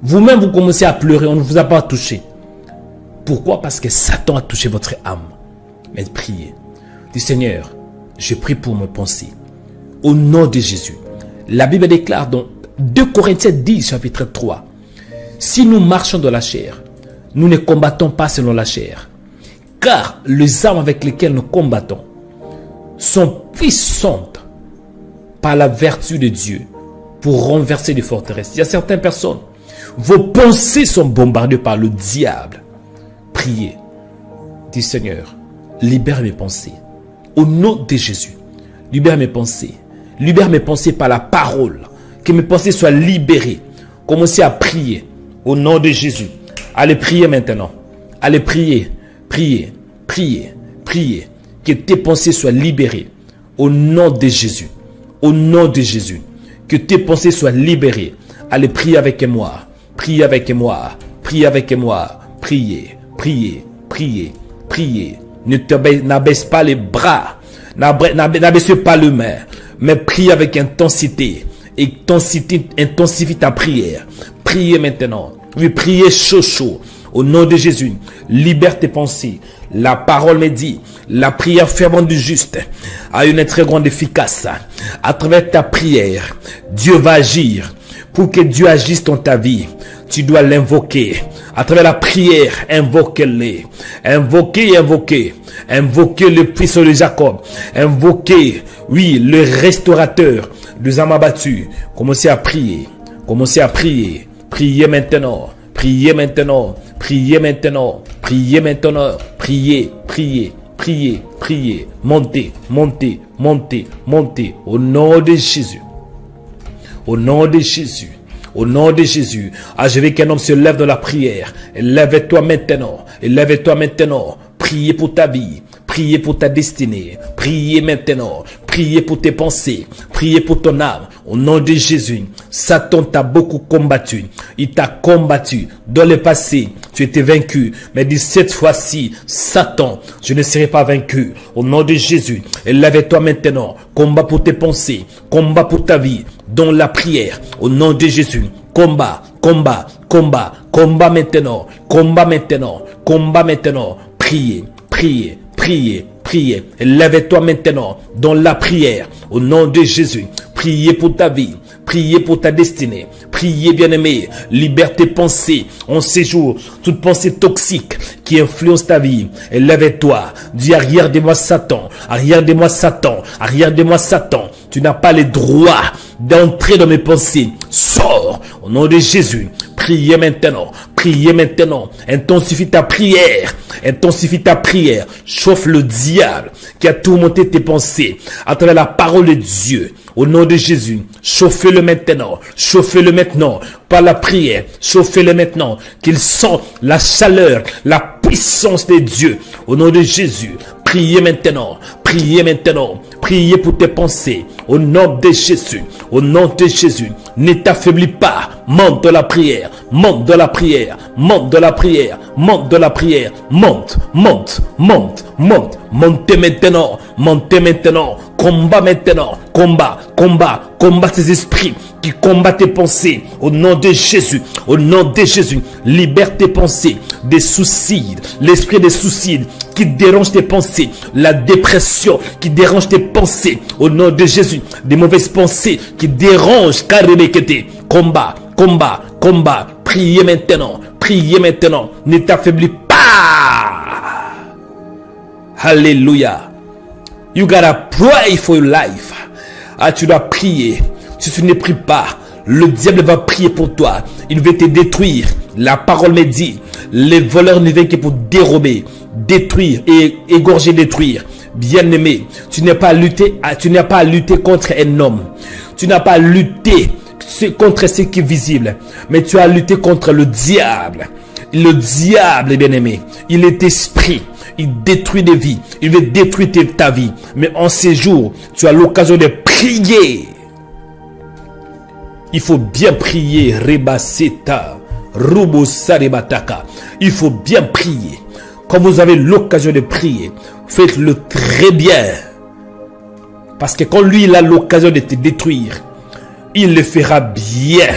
vous-même vous commencez à pleurer, on ne vous a pas touché. Pourquoi? Parce que Satan a touché votre âme. Mais priez. Dis Seigneur, je prie pour mes pensées. Au nom de Jésus. La Bible déclare dans 2 Corinthiens 10, chapitre 3. Si nous marchons dans la chair, nous ne combattons pas selon la chair. Car les armes avec lesquelles nous combattons sont puissantes par la vertu de Dieu pour renverser des forteresses. Il y a certaines personnes, vos pensées sont bombardées par le diable. Priez. Dis Seigneur, libère mes pensées. Au nom de Jésus, libère mes pensées. Libère mes pensées par la parole. Que mes pensées soient libérées. Commencez à prier. Au nom de Jésus. Allez prier maintenant. Allez prier. Priez. Priez. Priez. Que tes pensées soient libérées. Au nom de Jésus. Au nom de Jésus. Que tes pensées soient libérées. Allez prier avec moi. Priez avec moi. Priez avec moi. Priez. Priez. Priez. Priez. N'abaisse pas les bras. N'abaisse pas les mains. Mais prie avec intensité. Intensifie ta prière. Priez maintenant. Oui, priez chaud. Au nom de Jésus, libère tes pensées. La parole me dit, la prière fervente du juste a une très grande efficace. À travers ta prière, Dieu va agir. Pour que Dieu agisse dans ta vie, tu dois l'invoquer. À travers la prière, invoquez-le. Invoquez le puissant de Jacob. Invoquez, oui, le restaurateur des âmes abattues. Commencez à prier. Commencez à prier. Priez maintenant. Priez maintenant. Priez maintenant. Priez maintenant. Priez. Priez. Priez. Priez. Montez. Montez. Montez. Montez. Au nom de Jésus. Au nom de Jésus. Au nom de Jésus. Ah, je veux qu'un homme se lève dans la prière. Lève-toi maintenant. Lève-toi maintenant. Priez pour ta vie. Priez pour ta destinée. Priez maintenant. priez pour tes pensées, priez pour ton âme. Au nom de Jésus, Satan t'a beaucoup combattu. Il t'a combattu. Dans le passé, tu étais vaincu. Mais dis cette fois-ci, Satan, je ne serai pas vaincu. Au nom de Jésus, élève-toi maintenant. Combat pour tes pensées, combat pour ta vie. Dans la prière, au nom de Jésus, combat, combat, combat, combat maintenant, combat maintenant, combat maintenant. Priez, priez, priez, priez. Lève-toi maintenant dans la prière au nom de Jésus. Priez pour ta vie, priez pour ta destinée. Priez, bien-aimé, libère tes pensées en ces jours, toute pensée toxique qui influence ta vie. Lève-toi, dis arrière de moi Satan, arrière de moi Satan, arrière de moi Satan. Tu n'as pas le droit d'entrer dans mes pensées. Sors au nom de Jésus. Priez maintenant. Priez maintenant. Intensifie ta prière. Intensifie ta prière. Chauffe le diable qui a tourmenté tes pensées à travers la parole de Dieu. Au nom de Jésus, chauffez-le maintenant. Chauffez-le maintenant par la prière. Chauffez-le maintenant. Qu'il sente la chaleur, la puissance de Dieu. Au nom de Jésus, priez maintenant. Priez maintenant. Priez pour tes pensées. Au nom de Jésus. Au nom de Jésus. Ne t'affaiblis pas. Monte dans la prière. Monte dans la prière. Monte dans la prière. Monte dans la prière. Monte, monte, monte, monte. Montez maintenant. Montez maintenant. Combat maintenant. Combat, combat, combat ces esprits qui combattent tes pensées. Au nom de Jésus. Au nom de Jésus. Libère tes pensées des suicides. L'esprit des suicides qui dérange tes pensées. La dépression qui dérange tes pensées. Au nom de Jésus. Des mauvaises pensées qui dérangent. Combat, combat, combat. Priez maintenant. Priez maintenant. Ne t'affaiblis pas. Alléluia. You gotta pray for your life. Ah, tu dois prier. Si tu ne pries pas, le diable va prier pour toi. Il veut te détruire. La parole me dit, les voleurs ne viennent que pour dérober, détruire et égorger, détruire. Bien-aimé, tu n'as pas à lutter contre un homme. Tu n'as pas à lutter contre ce qui est visible. Mais tu as à lutter contre le diable. Le diable, bien-aimé, il est esprit. Il détruit des vies. Il veut détruire ta vie. Mais en ces jours, tu as l'occasion de prier. Il faut bien prier. Rebaseta, Rubosa Rebataka. Il faut bien prier. Quand vous avez l'occasion de prier, faites-le très bien. Parce que quand lui, il a l'occasion de te détruire, il le fera bien.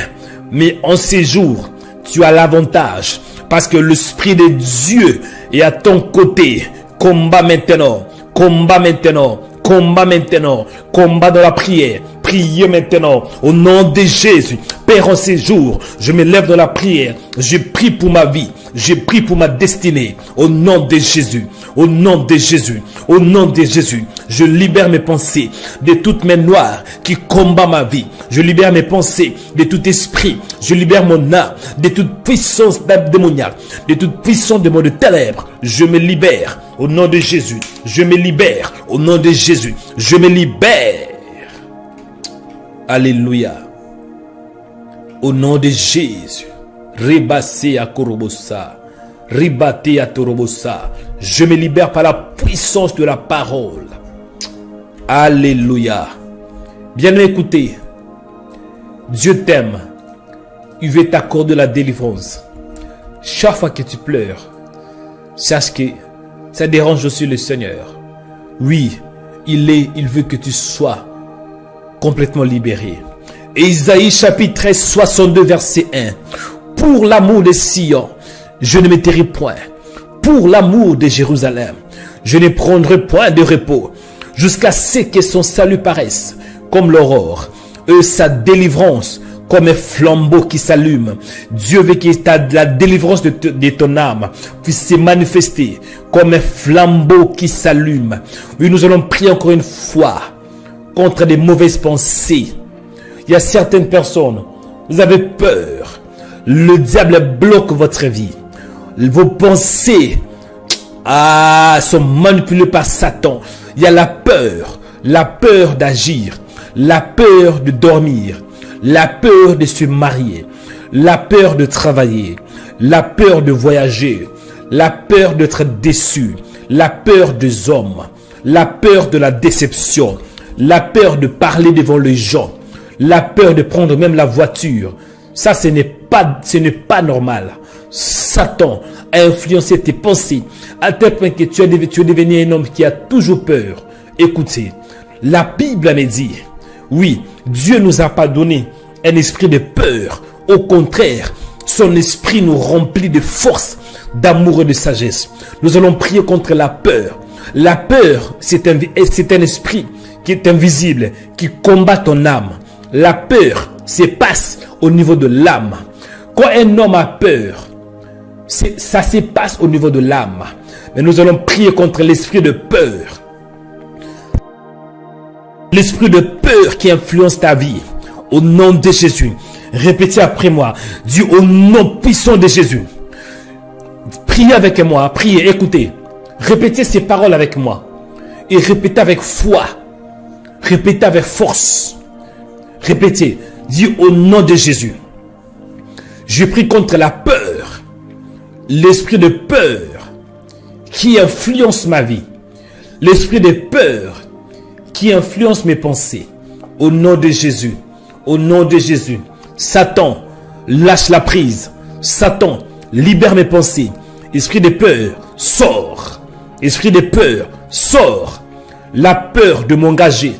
Mais en ces jours, tu as l'avantage. Parce que l'Esprit de Dieu est à ton côté. Combat maintenant. Combat maintenant. Combat maintenant. Combat dans la prière. Priez maintenant. Au nom de Jésus. Père, en ces jours, je me lève dans la prière. Je prie pour ma vie. Je prie pour ma destinée. Au nom de Jésus. Au nom de Jésus. Au nom de Jésus. Je libère mes pensées de toutes mes noires qui combattent ma vie. Je libère mes pensées de tout esprit. Je libère mon âme de toute puissance démoniaque, de toute puissance de mon ténèbres. Je me libère au nom de Jésus. Je me libère au nom de Jésus. Je me libère. Alléluia. Au nom de Jésus. Ribassé à Korobosa. Ribaté à Torobosa. Je me libère par la puissance de la parole. Alléluia. Bien écoutez. Dieu t'aime. Il veut t'accorder la délivrance. Chaque fois que tu pleures, sache que ça dérange aussi le Seigneur. Oui, il veut que tu sois complètement libéré. Isaïe chapitre 13, 62 verset 1. Pour l'amour de Sion, je ne me tairai point. Pour l'amour de Jérusalem, je ne prendrai point de repos jusqu'à ce que son salut paraisse comme l'aurore et sa délivrance comme un flambeau qui s'allume. Dieu veut que la délivrance de ton âme puisse se manifester comme un flambeau qui s'allume. Oui, nous allons prier encore une fois contre des mauvaises pensées. Il y a certaines personnes, vous avez peur. Le diable bloque votre vie. Vos pensées sont manipulées par Satan. Il y a la peur d'agir, la peur de dormir, la peur de se marier, la peur de travailler, la peur de voyager, la peur d'être déçu, la peur des hommes, la peur de la déception, la peur de parler devant les gens, la peur de prendre même la voiture. Ça, ce n'est pas normal. Satan a influencé tes pensées à tel point que tu es devenu un homme qui a toujours peur. Écoutez, la Bible me dit, oui, Dieu nous a pas donné un esprit de peur. Au contraire, son esprit nous remplit de force, d'amour et de sagesse. Nous allons prier contre la peur. La peur, c'est un esprit qui est invisible, qui combat ton âme. La peur se passe au niveau de l'âme. Quand un homme a peur, ça se passe au niveau de l'âme. Mais nous allons prier contre l'esprit de peur. L'esprit de peur qui influence ta vie. Au nom de Jésus. Répétez après moi. Dis au nom puissant de Jésus. Priez avec moi. Priez, écoutez. Répétez ces paroles avec moi. Et répétez avec foi. Répétez avec force. Répétez. Dis au nom de Jésus. Je prie contre la peur. L'esprit de peur qui influence ma vie. L'esprit de peur qui influence mes pensées. Au nom de Jésus. Au nom de Jésus. Satan, lâche la prise. Satan, libère mes pensées. Esprit de peur, sors. Esprit de peur, sors. La peur de m'engager.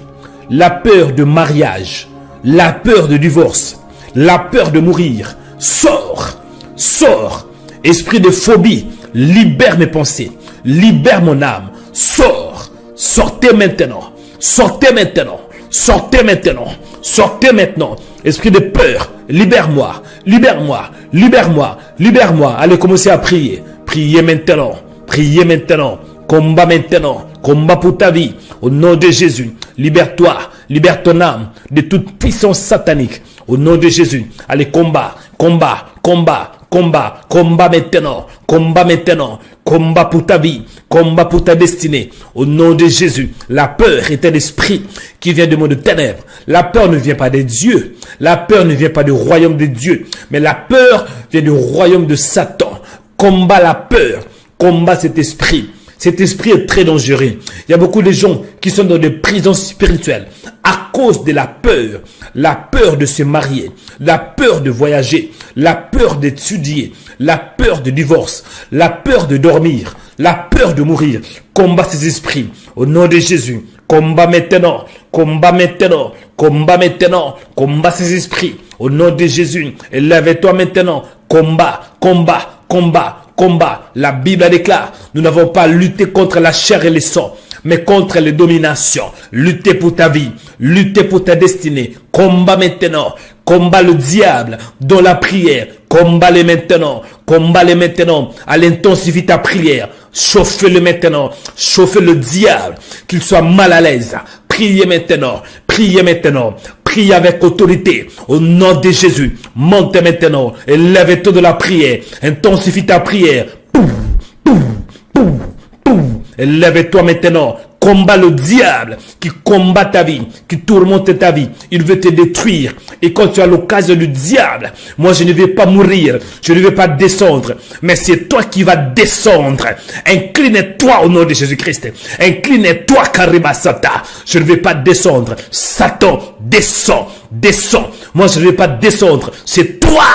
La peur de mariage. La peur de divorce. La peur de mourir. Sors. Sors. Esprit de phobie, libère mes pensées. Libère mon âme. Sors. Sortez maintenant. Sortez maintenant. Sortez maintenant. Sortez maintenant. Esprit de peur, libère-moi. Libère-moi. Libère-moi. Libère-moi. Allez, commencez à prier. Priez maintenant. Priez maintenant. Combat maintenant. Combat pour ta vie. Au nom de Jésus. Libère-toi. Libère ton âme de toute puissance satanique. Au nom de Jésus. Allez, combat. Combat. Combat. Combat, combat maintenant, combat maintenant, combat pour ta vie, combat pour ta destinée. Au nom de Jésus, la peur est un esprit qui vient du monde de ténèbres. La peur ne vient pas de Dieu. La peur ne vient pas du royaume de Dieu. Mais la peur vient du royaume de Satan. Combat la peur, combat cet esprit. Cet esprit est très dangereux. Il y a beaucoup de gens qui sont dans des prisons spirituelles à cause de la peur de se marier, la peur de voyager, la peur d'étudier, la peur de divorce, la peur de dormir, la peur de mourir. Combat ces esprits au nom de Jésus. Combat maintenant, combat maintenant, combat maintenant, combat ces esprits au nom de Jésus. Élève-toi maintenant, combat, combat, combat. Combat, la Bible déclare, nous n'avons pas lutté contre la chair et le sang, mais contre les dominations. Lutter pour ta vie, lutter pour ta destinée. Combat maintenant, combat le diable dans la prière. Combat-le maintenant, combat-le maintenant. Allez, intensifie ta prière. Chauffez-le maintenant, chauffez le diable, qu'il soit mal à l'aise. Priez maintenant, priez maintenant. Priez avec autorité au nom de Jésus. Monte maintenant. Élève-toi de la prière. Intensifie ta prière. Élève-toi maintenant. Combat le diable qui combat ta vie, qui tourmente ta vie. Il veut te détruire. Et quand tu as l'occasion du diable, moi je ne vais pas mourir, je ne vais pas descendre, mais c'est toi qui vas descendre. Incline-toi au nom de Jésus-Christ. Incline-toi, Karibasata. Je ne vais pas descendre. Satan, descends, descends. Moi je ne vais pas descendre, c'est toi.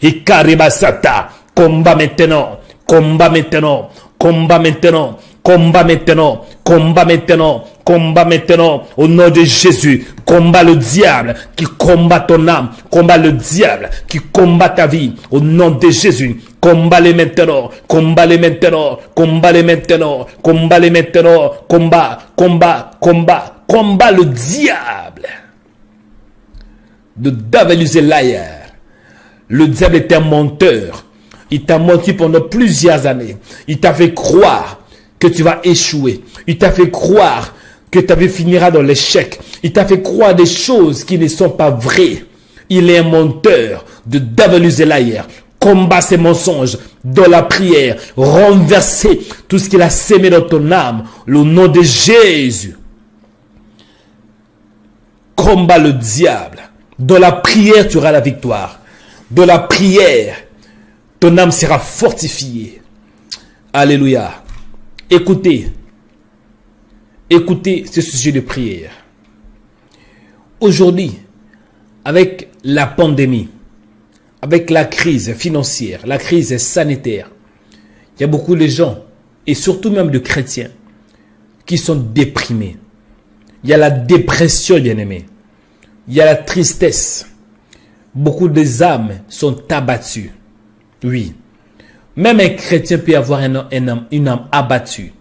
Et Karibasata, combat maintenant, combat maintenant, combat maintenant. Combat maintenant, combat maintenant, combat maintenant, au nom de Jésus. Combat le diable qui combat ton âme, combat le diable qui combat ta vie, au nom de Jésus. Combat-les maintenant, combat-les maintenant, combat-les maintenant, combat-les maintenant, combat, combat, combat, combat le diable. The devil is a liar. Le diable est un menteur. Il t'a menti pendant plusieurs années. Il t'a fait croire que tu vas échouer. Il t'a fait croire que ta vie finira dans l'échec. Il t'a fait croire des choses qui ne sont pas vraies. Il est un menteur. The devil is a liar. Combat ses mensonges dans la prière. Renverser tout ce qu'il a sémé dans ton âme. Le nom de Jésus. Combat le diable. Dans la prière, tu auras la victoire. Dans la prière, ton âme sera fortifiée. Alléluia. Écoutez, Écoutez ce sujet de prière. Aujourd'hui, avec la pandémie, avec la crise financière, la crise sanitaire, il y a beaucoup de gens, et surtout même de chrétiens, qui sont déprimés. Il y a la dépression, bien-aimés. Il y a la tristesse. Beaucoup des âmes sont abattues. Oui. Même un chrétien peut avoir une âme abattue.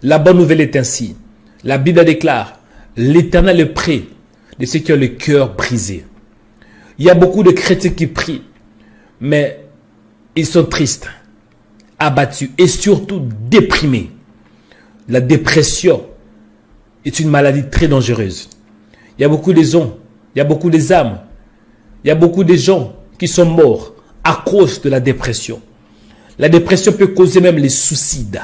La bonne nouvelle est ainsi. La Bible déclare, l'Éternel est près de ceux qui ont le cœur brisé. Il y a beaucoup de chrétiens qui prient, mais ils sont tristes, abattus et surtout déprimés. La dépression est une maladie très dangereuse. Il y a beaucoup de gens, il y a beaucoup des âmes, il y a beaucoup de gens qui sont morts à cause de la dépression. La dépression peut causer même les suicides.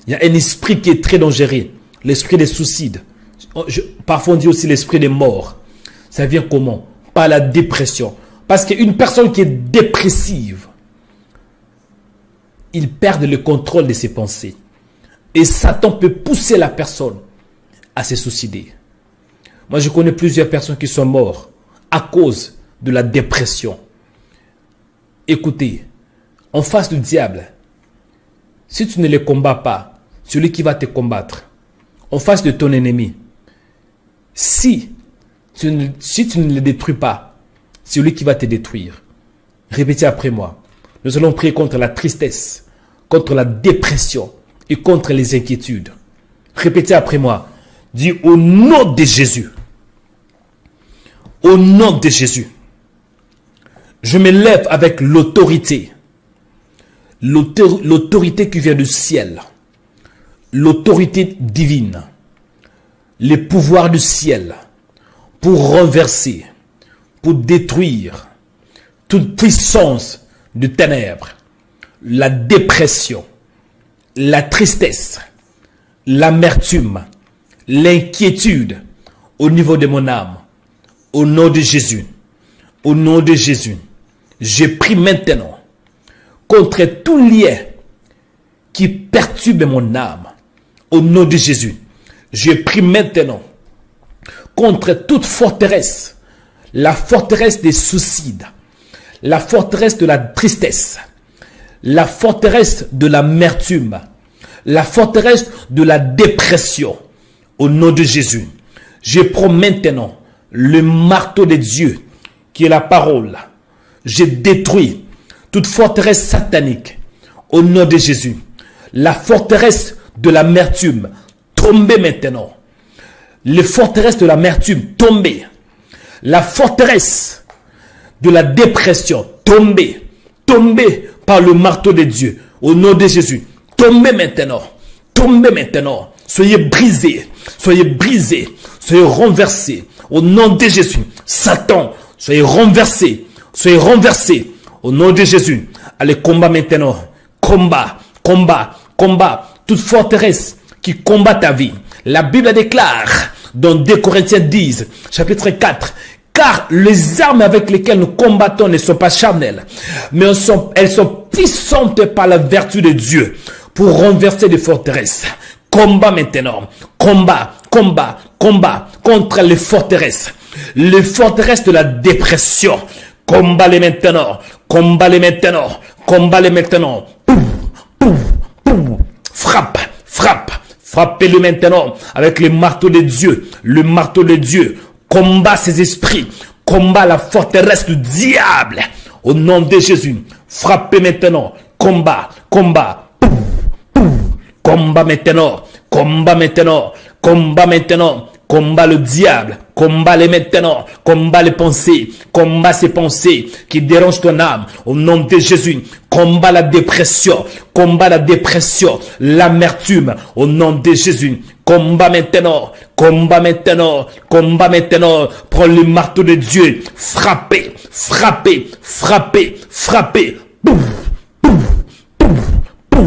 Il y a un esprit qui est très dangereux, l'esprit des suicides. Parfois on dit aussi l'esprit des morts. Ça vient comment? Par la dépression. Parce qu'une personne qui est dépressive, il perd le contrôle de ses pensées. Et Satan peut pousser la personne à se suicider. Moi, je connais plusieurs personnes qui sont mortes à cause de la dépression. Écoutez, en face du diable, si tu ne le combats pas, celui qui va te combattre, en face de ton ennemi, si tu ne le détruis pas, c'est lui qui va te détruire. Répétez après moi. Nous allons prier contre la tristesse, contre la dépression et contre les inquiétudes. Répétez après moi. Dis au nom de Jésus. Au nom de Jésus. Je me lève avec l'autorité. L'autorité qui vient du ciel. L'autorité divine. Les pouvoirs du ciel. Pour renverser. Pour détruire. Toute puissance de ténèbres. La dépression. La tristesse. L'amertume. L'inquiétude. Au niveau de mon âme. Au nom de Jésus. Au nom de Jésus. Je prie maintenant contre tout lien qui perturbe mon âme. Au nom de Jésus. Je prie maintenant contre toute forteresse. La forteresse des suicides. La forteresse de la tristesse. La forteresse de l'amertume. La forteresse de la dépression. Au nom de Jésus. Je prends maintenant le marteau de Dieu qui est la parole. Je détruis toute forteresse satanique au nom de Jésus. La forteresse de l'amertume, tombez maintenant. Les forteresses de l'amertume, tombez. La forteresse de la dépression, tombez. Tombez par le marteau de Dieu au nom de Jésus. Tombez maintenant. Tombez maintenant. Soyez brisés. Soyez brisés. Soyez renversés. Au nom de Jésus. Satan, soyez renversés. Soyez renversés. Au nom de Jésus. Allez, combat maintenant. Combat, combat, combat. Toute forteresse qui combat ta vie. La Bible déclare dans 2 Corinthiens 10, chapitre 4. Car les armes avec lesquelles nous combattons ne sont pas charnelles, mais elles sont puissantes par la vertu de Dieu pour renverser des forteresses. Combat maintenant. Combat, combat, combat contre les forteresses. Les forteresses de la dépression. Combat-les maintenant. Combat-les maintenant. Combat-les maintenant. Pouf, pouf, pouf. Frappe, frappe. Frappez-le maintenant avec le marteau de Dieu. Le marteau de Dieu. Combat ces esprits. Combat la forteresse du diable. Au nom de Jésus. Frappez maintenant. Combat, combat. Pouf, pouf. Combat maintenant. Combat maintenant. Combat maintenant. Combat le diable. Combat-les maintenant. Combat les pensées. Combat ces pensées qui dérangent ton âme. Au nom de Jésus. Combat la dépression. Combat la dépression. L'amertume. Au nom de Jésus. Combat maintenant. Combat maintenant. Combat maintenant. Prends le marteau de Dieu. Frappez. Frappez. Frappez. Frappez. Pouf. Pouf. Pouf. Pouf.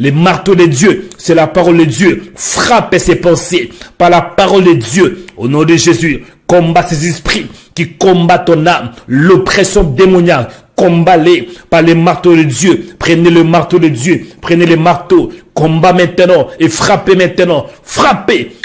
Les marteaux de Dieu, c'est la parole de Dieu. Frappez ses pensées par la parole de Dieu. Au nom de Jésus, combat ces esprits qui combattent ton âme. L'oppression démoniaque, combat-les par les marteaux de Dieu. Prenez le marteau de Dieu. Prenez les marteaux. Combat maintenant et frappez maintenant. Frappez.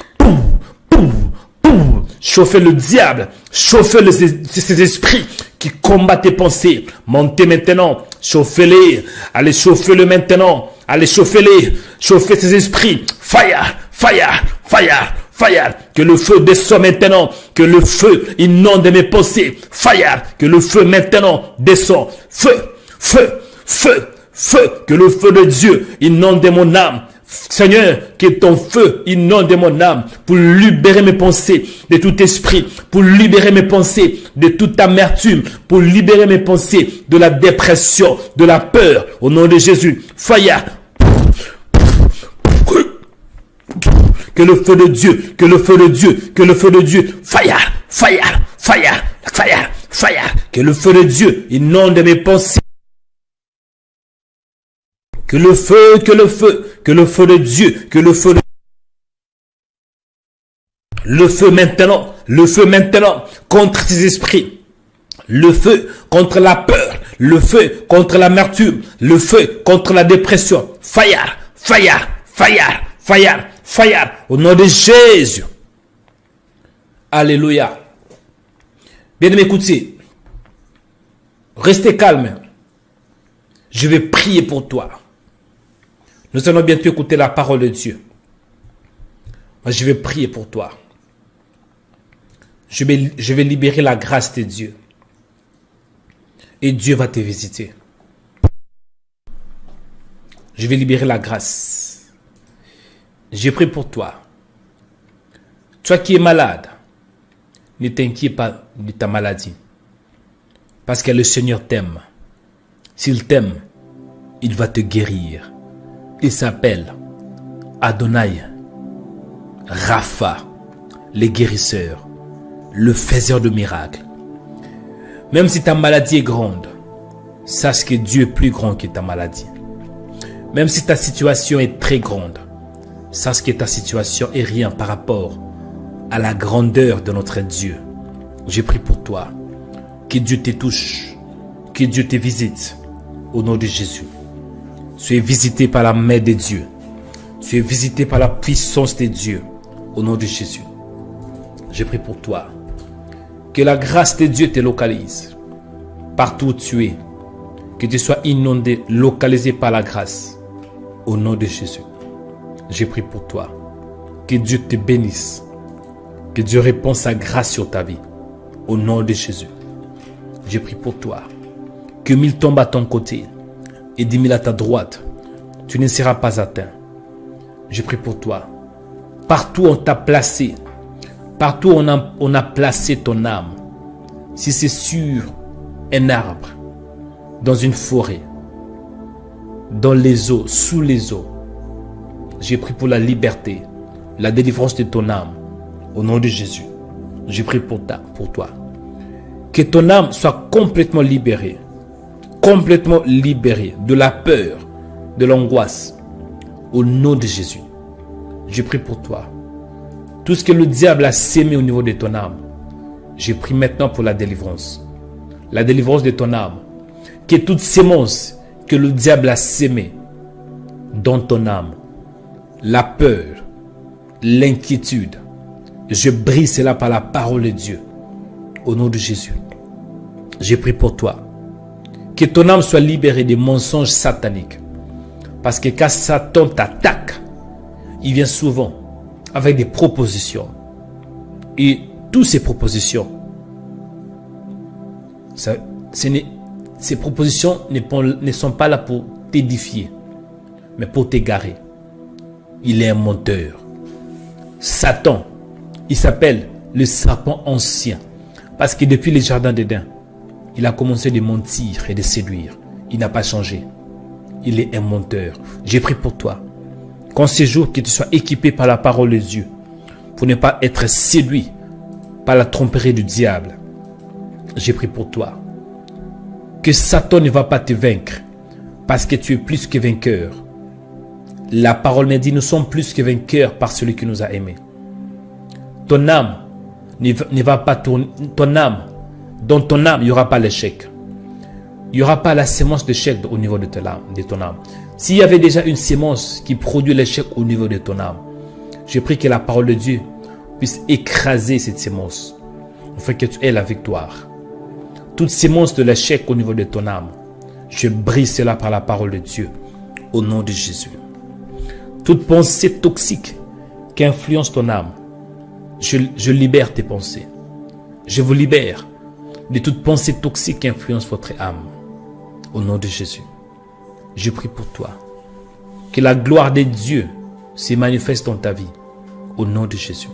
Chauffez le diable, chauffez ces esprits qui combattent tes pensées. Montez maintenant, chauffez-les, allez chauffer-le maintenant, allez chauffer-les, chauffez ces esprits. Fire, fire, fire, fire. Que le feu descend maintenant, que le feu inonde mes pensées. Fire, que le feu maintenant descend. Feu, feu, feu, feu, que le feu de Dieu inonde mon âme. Seigneur, que ton feu inonde mon âme pour libérer mes pensées de tout esprit, pour libérer mes pensées de toute amertume, pour libérer mes pensées de la dépression, de la peur, au nom de Jésus. Fire. Que le feu de Dieu, que le feu de Dieu, que le feu de Dieu, fire, fire, fire, fire, fire, que le feu de Dieu inonde mes pensées. Que le feu, que le feu, que le feu de Dieu, que le feu maintenant contre ces esprits. Le feu contre la peur, le feu contre l'amertume, le feu contre la dépression. Fire, fire, fire, fire, fire, au nom de Jésus. Alléluia. Bien-aimés, écoutez, restez calme. Je vais prier pour toi. Nous allons bientôt écouter la parole de Dieu. Moi, je vais prier pour toi. Je vais libérer la grâce de Dieu. Et Dieu va te visiter. Je vais libérer la grâce. Je prie pour toi. Toi qui es malade, ne t'inquiète pas de ta maladie. Parce que le Seigneur t'aime. S'il t'aime, il va te guérir. Il s'appelle Adonai, Rapha, le guérisseur, le faiseur de miracles. Même si ta maladie est grande, sache que Dieu est plus grand que ta maladie. Même si ta situation est très grande, sache que ta situation est rien par rapport à la grandeur de notre Dieu. Je prie pour toi, que Dieu te touche, que Dieu te visite, au nom de Jésus. Sois visité par la main de Dieu. Sois visité par la puissance de Dieu. Au nom de Jésus. Je prie pour toi. Que la grâce de Dieu te localise. Partout où tu es. Que tu sois inondé, localisé par la grâce. Au nom de Jésus. Je prie pour toi. Que Dieu te bénisse. Que Dieu réponde sa grâce sur ta vie. Au nom de Jésus. Je prie pour toi. Que 1000 tombent à ton côté et 10 000 à ta droite, tu ne seras pas atteint. Je prie pour toi. Partout où on t'a placé, partout où on a placé ton âme, si c'est sur un arbre, dans une forêt, dans les eaux, sous les eaux, j'ai pris pour la liberté, la délivrance de ton âme, au nom de Jésus. Je prie pour toi. Que ton âme soit complètement libérée de la peur, de l'angoisse, au nom de Jésus. Je prie pour toi. Tout ce que le diable a sémé au niveau de ton âme, je prie maintenant pour la délivrance de ton âme. Que toute sémence que le diable a sémé dans ton âme, la peur, l'inquiétude, je brise cela par la parole de Dieu, au nom de Jésus. Je prie pour toi. Que ton âme soit libérée des mensonges sataniques. Parce que quand Satan t'attaque, il vient souvent avec des propositions. Et toutes ces propositions, ces propositions ne sont pas là pour t'édifier, mais pour t'égarer. Il est un menteur. Satan, il s'appelle le serpent ancien. Parce que depuis le jardin d'Éden, il a commencé de mentir et de séduire. Il n'a pas changé. Il est un menteur. J'ai pris pour toi. Qu'en ces jours, que tu sois équipé par la parole de Dieu. Pour ne pas être séduit par la tromperie du diable. J'ai pris pour toi. Que Satan ne va pas te vaincre. Parce que tu es plus que vainqueur. La parole me dit, nous sommes plus que vainqueurs par celui qui nous a aimés. Ton âme ne va pas tourner. Ton âme. Dans ton âme, il n'y aura pas l'échec. Il n'y aura pas la sémence d'échec au niveau de ton âme. S'il y avait déjà une sémence qui produit l'échec au niveau de ton âme, je prie que la parole de Dieu puisses écraser cette sémence, afin que tu aies la victoire. Toute sémence de l'échec au niveau de ton âme, je brise cela par la parole de Dieu, au nom de Jésus. Toute pensée toxique qui influence ton âme, je libère tes pensées. Je vous libère de toute pensée toxique qui influence votre âme, au nom de Jésus. Je prie pour toi. Que la gloire de Dieu se manifeste dans ta vie, au nom de Jésus.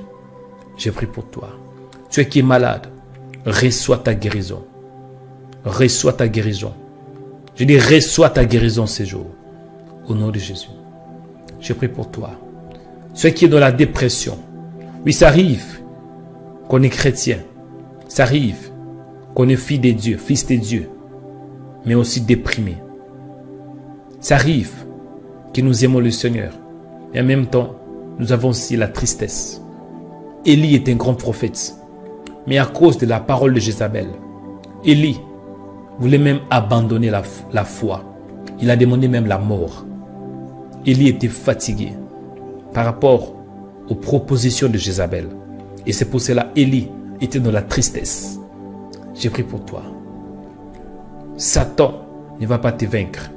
Je prie pour toi. Tu qui es malade, reçois ta guérison. Reçois ta guérison. Je dis reçois ta guérison ces jours, au nom de Jésus. Je prie pour toi. Ceux qui est dans la dépression, oui, ça arrive qu'on est chrétien. Ça arrive qu'on est fils de Dieu, fils de Dieu, mais aussi déprimé. Ça arrive que nous aimons le Seigneur, et en même temps, nous avons aussi la tristesse. Élie est un grand prophète, mais à cause de la parole de Jézabel, Élie voulait même abandonner la foi. Il a demandé même la mort. Élie était fatigué par rapport aux propositions de Jézabel. Et c'est pour cela Élie était dans la tristesse. J'ai pris pour toi. Satan ne va pas te vaincre.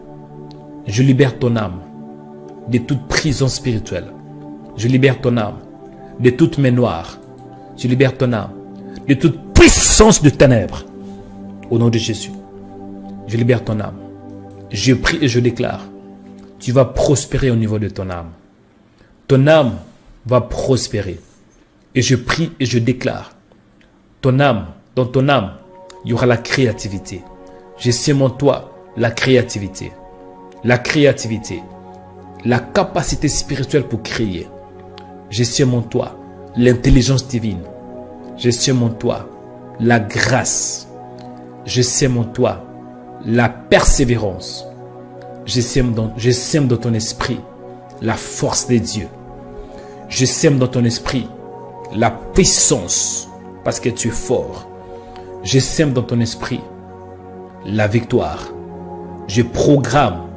Je libère ton âme de toute prison spirituelle. Je libère ton âme de toute main noire. Je libère ton âme de toute puissance de ténèbres. Au nom de Jésus, je libère ton âme. Je prie et je déclare, tu vas prospérer au niveau de ton âme. Ton âme va prospérer. Et je prie et je déclare, ton âme, dans ton âme, il y aura la créativité. Je sème en toi la créativité. La créativité. La capacité spirituelle pour créer. Je sème en toi l'intelligence divine. Je sème en toi la grâce. Je sème en toi la persévérance. Je sème dans ton esprit la force de Dieu. Je sème dans ton esprit la puissance parce que tu es fort. Je sème dans ton esprit la victoire. Je programme.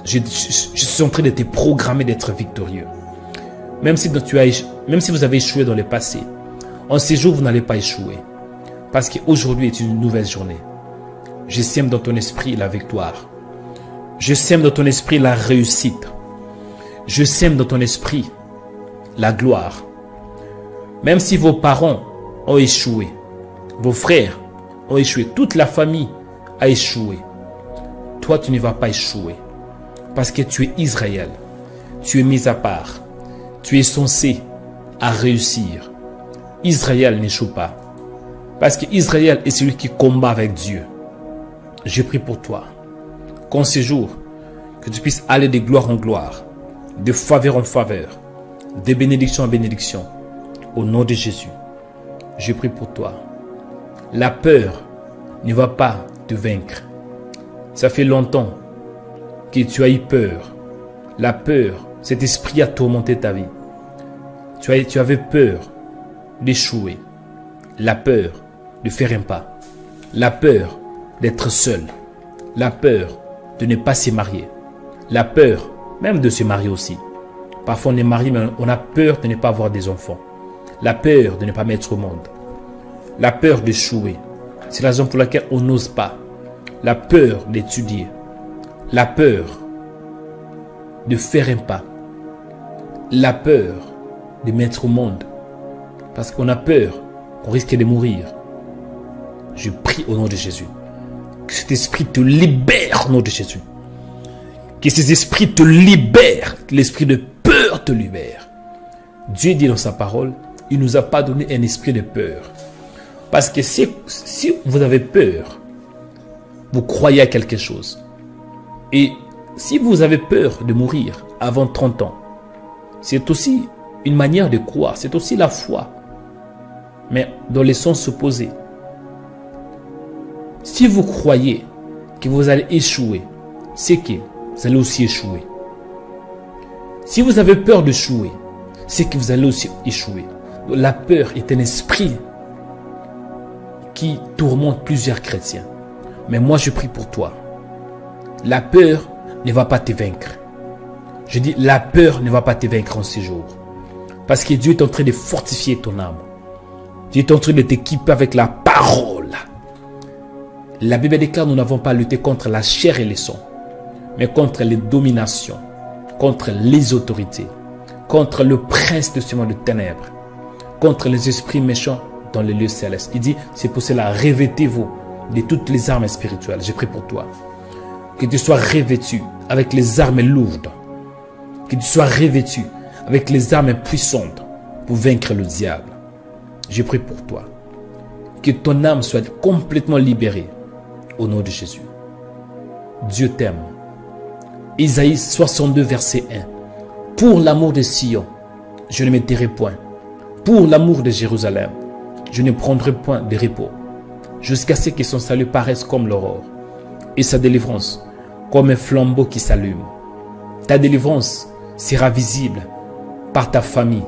Je suis en train de te programmer d'être victorieux. Même si vous avez échoué dans le passé, en ces jours, vous n'allez pas échouer. Parce qu'aujourd'hui est une nouvelle journée. Je sème dans ton esprit la victoire. Je sème dans ton esprit la réussite. Je sème dans ton esprit la gloire. Même si vos parents ont échoué, vos frères ont échoué, toute la famille a échoué, toi tu ne vas pas échouer. Parce que tu es Israël. Tu es mis à part. Tu es censé à réussir. Israël n'échoue pas. Parce que Israël est celui qui combat avec Dieu. Je prie pour toi. Qu'en ces jours, que tu puisses aller de gloire en gloire, de faveur en faveur, de bénédiction en bénédiction. Au nom de Jésus, je prie pour toi. La peur ne va pas te vaincre. Ça fait longtemps que tu as eu peur. La peur, cet esprit a tourmenté ta vie. Tu avais peur d'échouer. La peur de faire un pas. La peur d'être seul. La peur de ne pas se marier. La peur même de se marier aussi. Parfois on est marié mais on a peur de ne pas avoir des enfants. La peur de ne pas mettre au monde. La peur d'échouer. C'est la raison pour laquelle on n'ose pas. La peur d'étudier. La peur de faire un pas. La peur de mettre au monde. Parce qu'on a peur qu'on risque de mourir. Je prie au nom de Jésus. Que cet esprit te libère au nom de Jésus. Que ces esprits te libèrent. Que l'esprit de peur te libère. Dieu dit dans sa parole, il ne nous a pas donné un esprit de peur. Parce que si vous avez peur, vous croyez à quelque chose. Et si vous avez peur de mourir avant 30 ans, c'est aussi une manière de croire, c'est aussi la foi. Mais dans le sens opposé. Si vous croyez que vous allez échouer, c'est que vous allez aussi échouer. Si vous avez peur d'échouer, c'est que vous allez aussi échouer. Donc, la peur est un esprit qui tourmente plusieurs chrétiens. Mais moi, je prie pour toi. La peur ne va pas te vaincre. Je dis, la peur ne va pas te vaincre en ces jours. Parce que Dieu est en train de fortifier ton âme. Dieu est en train de t'équiper avec la parole. La Bible déclare, nous n'avons pas à lutter contre la chair et le sang, mais contre les dominations, contre les autorités, contre le prince de ce monde de ténèbres, contre les esprits méchants dans les lieux célestes. Il dit, c'est pour cela, revêtez-vous de toutes les armes spirituelles. Je prie pour toi. Que tu sois revêtu avec les armes lourdes. Que tu sois revêtu avec les armes puissantes pour vaincre le diable. Je prie pour toi. Que ton âme soit complètement libérée au nom de Jésus. Dieu t'aime. Isaïe 62, verset 1. Pour l'amour de Sion, je ne me tairai point. Pour l'amour de Jérusalem, je ne prendrai point de repos, jusqu'à ce que son salut paraisse comme l'aurore, et sa délivrance comme un flambeau qui s'allume. Ta délivrance sera visible par ta famille,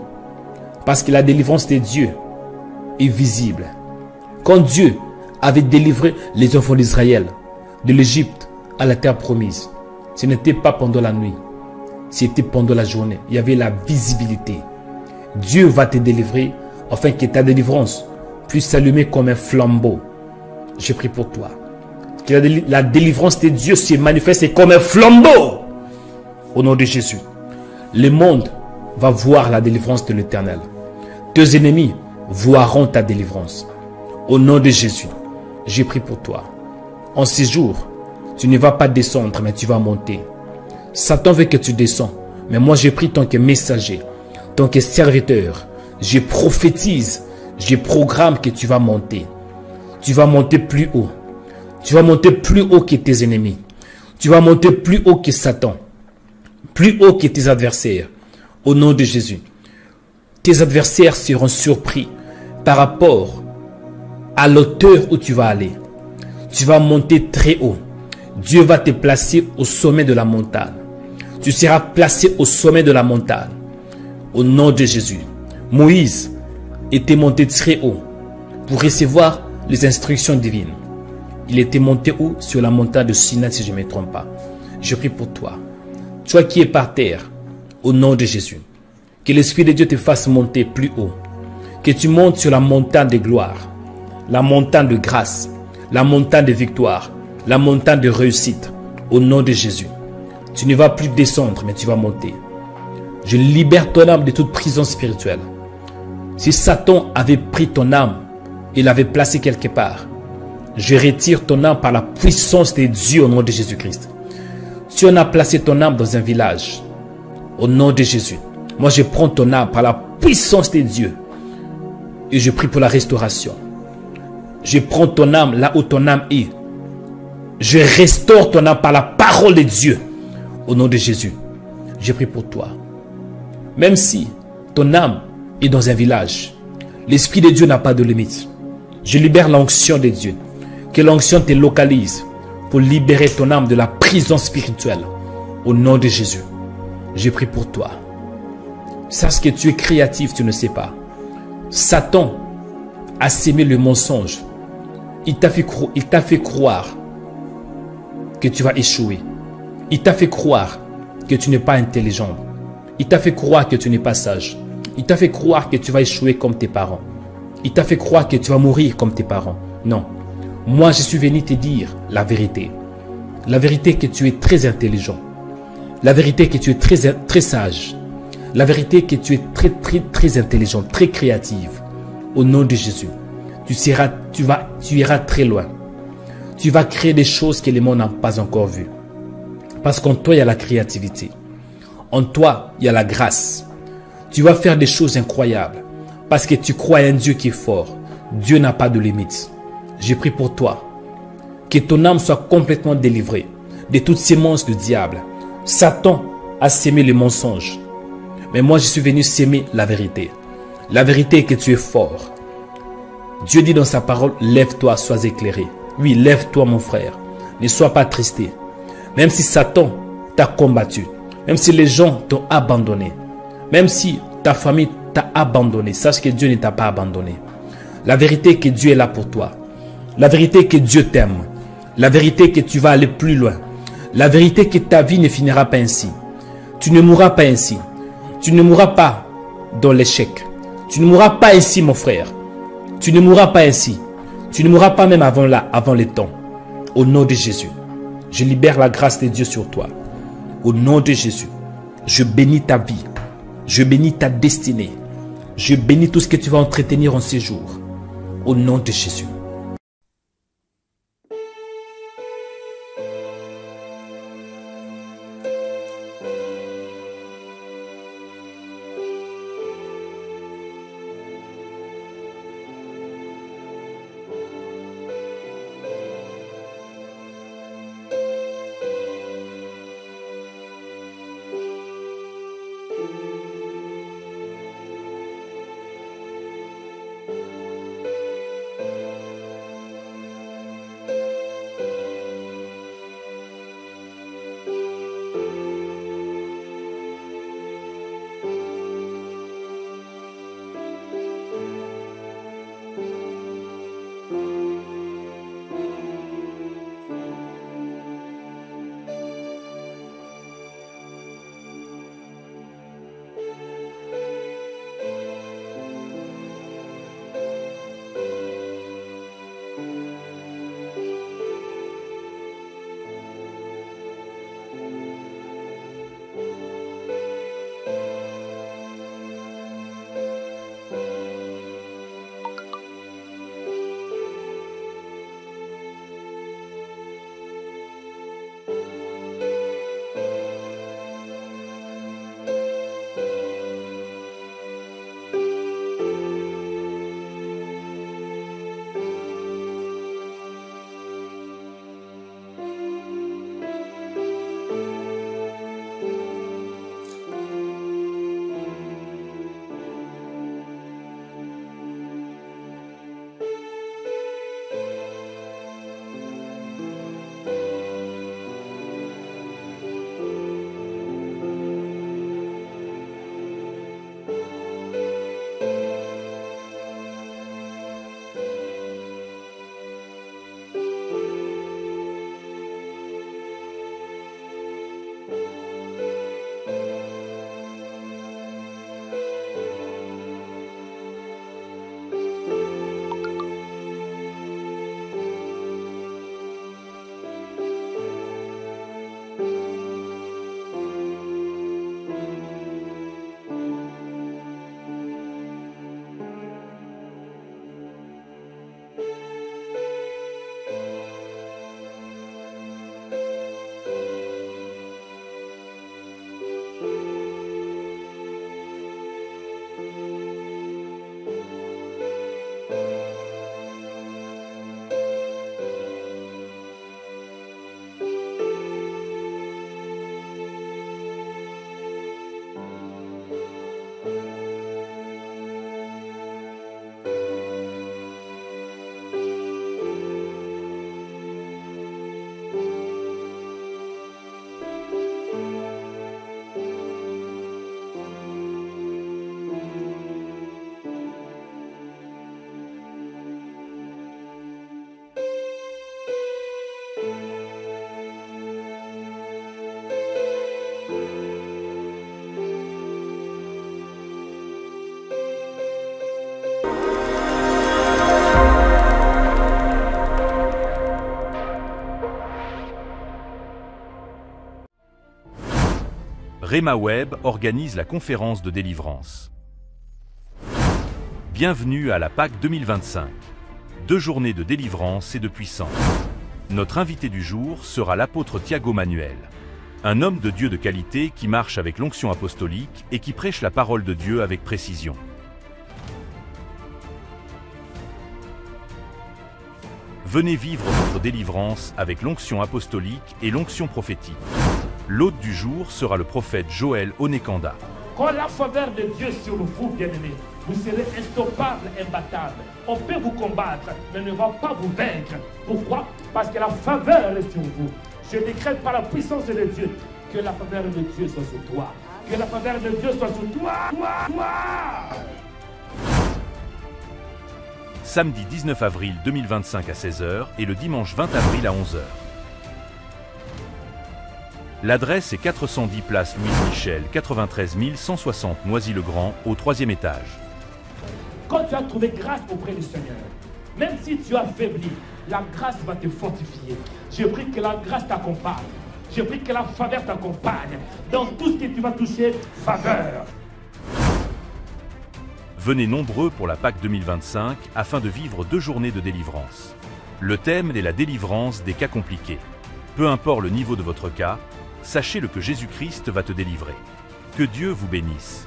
parce que la délivrance de Dieu est visible. Quand Dieu avait délivré les enfants d'Israël de l'Égypte à la terre promise, ce n'était pas pendant la nuit, c'était pendant la journée. Il y avait la visibilité. Dieu va te délivrer afin que ta délivrance puisse s'allumer comme un flambeau. Je prie pour toi. Que la délivrance de Dieu se manifeste comme un flambeau. Au nom de Jésus. Le monde va voir la délivrance de l'Éternel. Tes ennemis verront ta délivrance. Au nom de Jésus. Je prie pour toi. En ces jours, tu ne vas pas descendre, mais tu vas monter. Satan veut que tu descends. Mais moi, je prie tant que messager, tant que serviteur. Je prophétise, je programme que tu vas monter. Tu vas monter plus haut. Tu vas monter plus haut que tes ennemis. Tu vas monter plus haut que Satan. Plus haut que tes adversaires. Au nom de Jésus. Tes adversaires seront surpris par rapport à l'auteur où tu vas aller. Tu vas monter très haut. Dieu va te placer au sommet de la montagne. Tu seras placé au sommet de la montagne. Au nom de Jésus. Moïse était monté très haut pour recevoir les instructions divines. Il était monté où? Sur la montagne de Sinaï, si je ne me trompe pas. Je prie pour toi. Toi qui es par terre, au nom de Jésus. Que l'Esprit de Dieu te fasse monter plus haut. Que tu montes sur la montagne de gloire, la montagne de grâce, la montagne de victoire, la montagne de réussite. Au nom de Jésus. Tu ne vas plus descendre, mais tu vas monter. Je libère ton âme de toute prison spirituelle. Si Satan avait pris ton âme et l'avait placée quelque part, je retire ton âme par la puissance de Dieu au nom de Jésus-Christ. Si on a placé ton âme dans un village, au nom de Jésus, moi je prends ton âme par la puissance de Dieu et je prie pour la restauration. Je prends ton âme là où ton âme est. Je restaure ton âme par la parole de Dieu au nom de Jésus. Je prie pour toi. Même si ton âme est dans un village, l'Esprit de Dieu n'a pas de limite. Je libère l'onction de Dieu. Que l'onction te localise pour libérer ton âme de la prison spirituelle. Au nom de Jésus. Je prie pour toi. Sache que tu es créatif, tu ne sais pas. Satan a sémé le mensonge. Il t'a fait croire que tu vas échouer. Il t'a fait croire que tu n'es pas intelligent. Il t'a fait croire que tu n'es pas sage. Il t'a fait croire que tu vas échouer comme tes parents. Il t'a fait croire que tu vas mourir comme tes parents. Non. Moi, je suis venu te dire la vérité. La vérité que tu es très intelligent. La vérité que tu es très sage. La vérité que tu es très intelligent, très créative. Au nom de Jésus. Tu iras très loin. Tu vas créer des choses que le monde n'a pas encore vues. Parce qu'en toi, il y a la créativité. En toi, il y a la grâce. Tu vas faire des choses incroyables. Parce que tu crois en un Dieu qui est fort. Dieu n'a pas de limite. Je prie pour toi. Que ton âme soit complètement délivrée de toutes ces monstres du diable. Satan a sémé les mensonges. Mais moi, je suis venu s'aimer la vérité. La vérité est que tu es fort. Dieu dit dans sa parole, lève-toi, sois éclairé. Oui, lève-toi mon frère. Ne sois pas attristé. Même si Satan t'a combattu, même si les gens t'ont abandonné, même si ta famille t'a abandonné, sache que Dieu ne t'a pas abandonné. La vérité est que Dieu est là pour toi. La vérité est que Dieu t'aime. La vérité est que tu vas aller plus loin. La vérité est que ta vie ne finira pas ainsi. Tu ne mourras pas ainsi. Tu ne mourras pas dans l'échec. Tu ne mourras pas ainsi, mon frère. Tu ne mourras pas ainsi. Tu ne mourras pas même avant les temps. Au nom de Jésus, je libère la grâce de Dieu sur toi. Au nom de Jésus, je bénis ta vie. Je bénis ta destinée. Je bénis tout ce que tu vas entretenir en ces jours. Au nom de Jésus. Rhema Web organise la conférence de délivrance. Bienvenue à la Pâque 2025. 2 journées de délivrance et de puissance. Notre invité du jour sera l'apôtre Thiago Manuel. Un homme de Dieu de qualité qui marche avec l'onction apostolique et qui prêche la parole de Dieu avec précision. Venez vivre votre délivrance avec l'onction apostolique et l'onction prophétique. L'hôte du jour sera le prophète Joël Onekanda. Quand la faveur de Dieu sur vous, bien-aimés, vous serez instoppable, imbattable. On peut vous combattre, mais ne va pas vous vaincre. Pourquoi? Parce que la faveur est sur vous. Je décrète par la puissance de Dieu que la faveur de Dieu soit sur toi. Que la faveur de Dieu soit sur toi. Samedi 19 avril 2025 à 16 h et le dimanche 20 avril à 11 h. L'adresse est 410 place Louise Michel, 93 160 Noisy-le-Grand, au 3e étage. Quand tu as trouvé grâce auprès du Seigneur, même si tu as faibli, la grâce va te fortifier. Je prie que la grâce t'accompagne. Je prie que la faveur t'accompagne. Dans tout ce que tu vas toucher, faveur. Venez nombreux pour la Pâque 2025 afin de vivre 2 journées de délivrance. Le thème est la délivrance des cas compliqués. Peu importe le niveau de votre cas, sachez-le que Jésus-Christ va te délivrer. Que Dieu vous bénisse.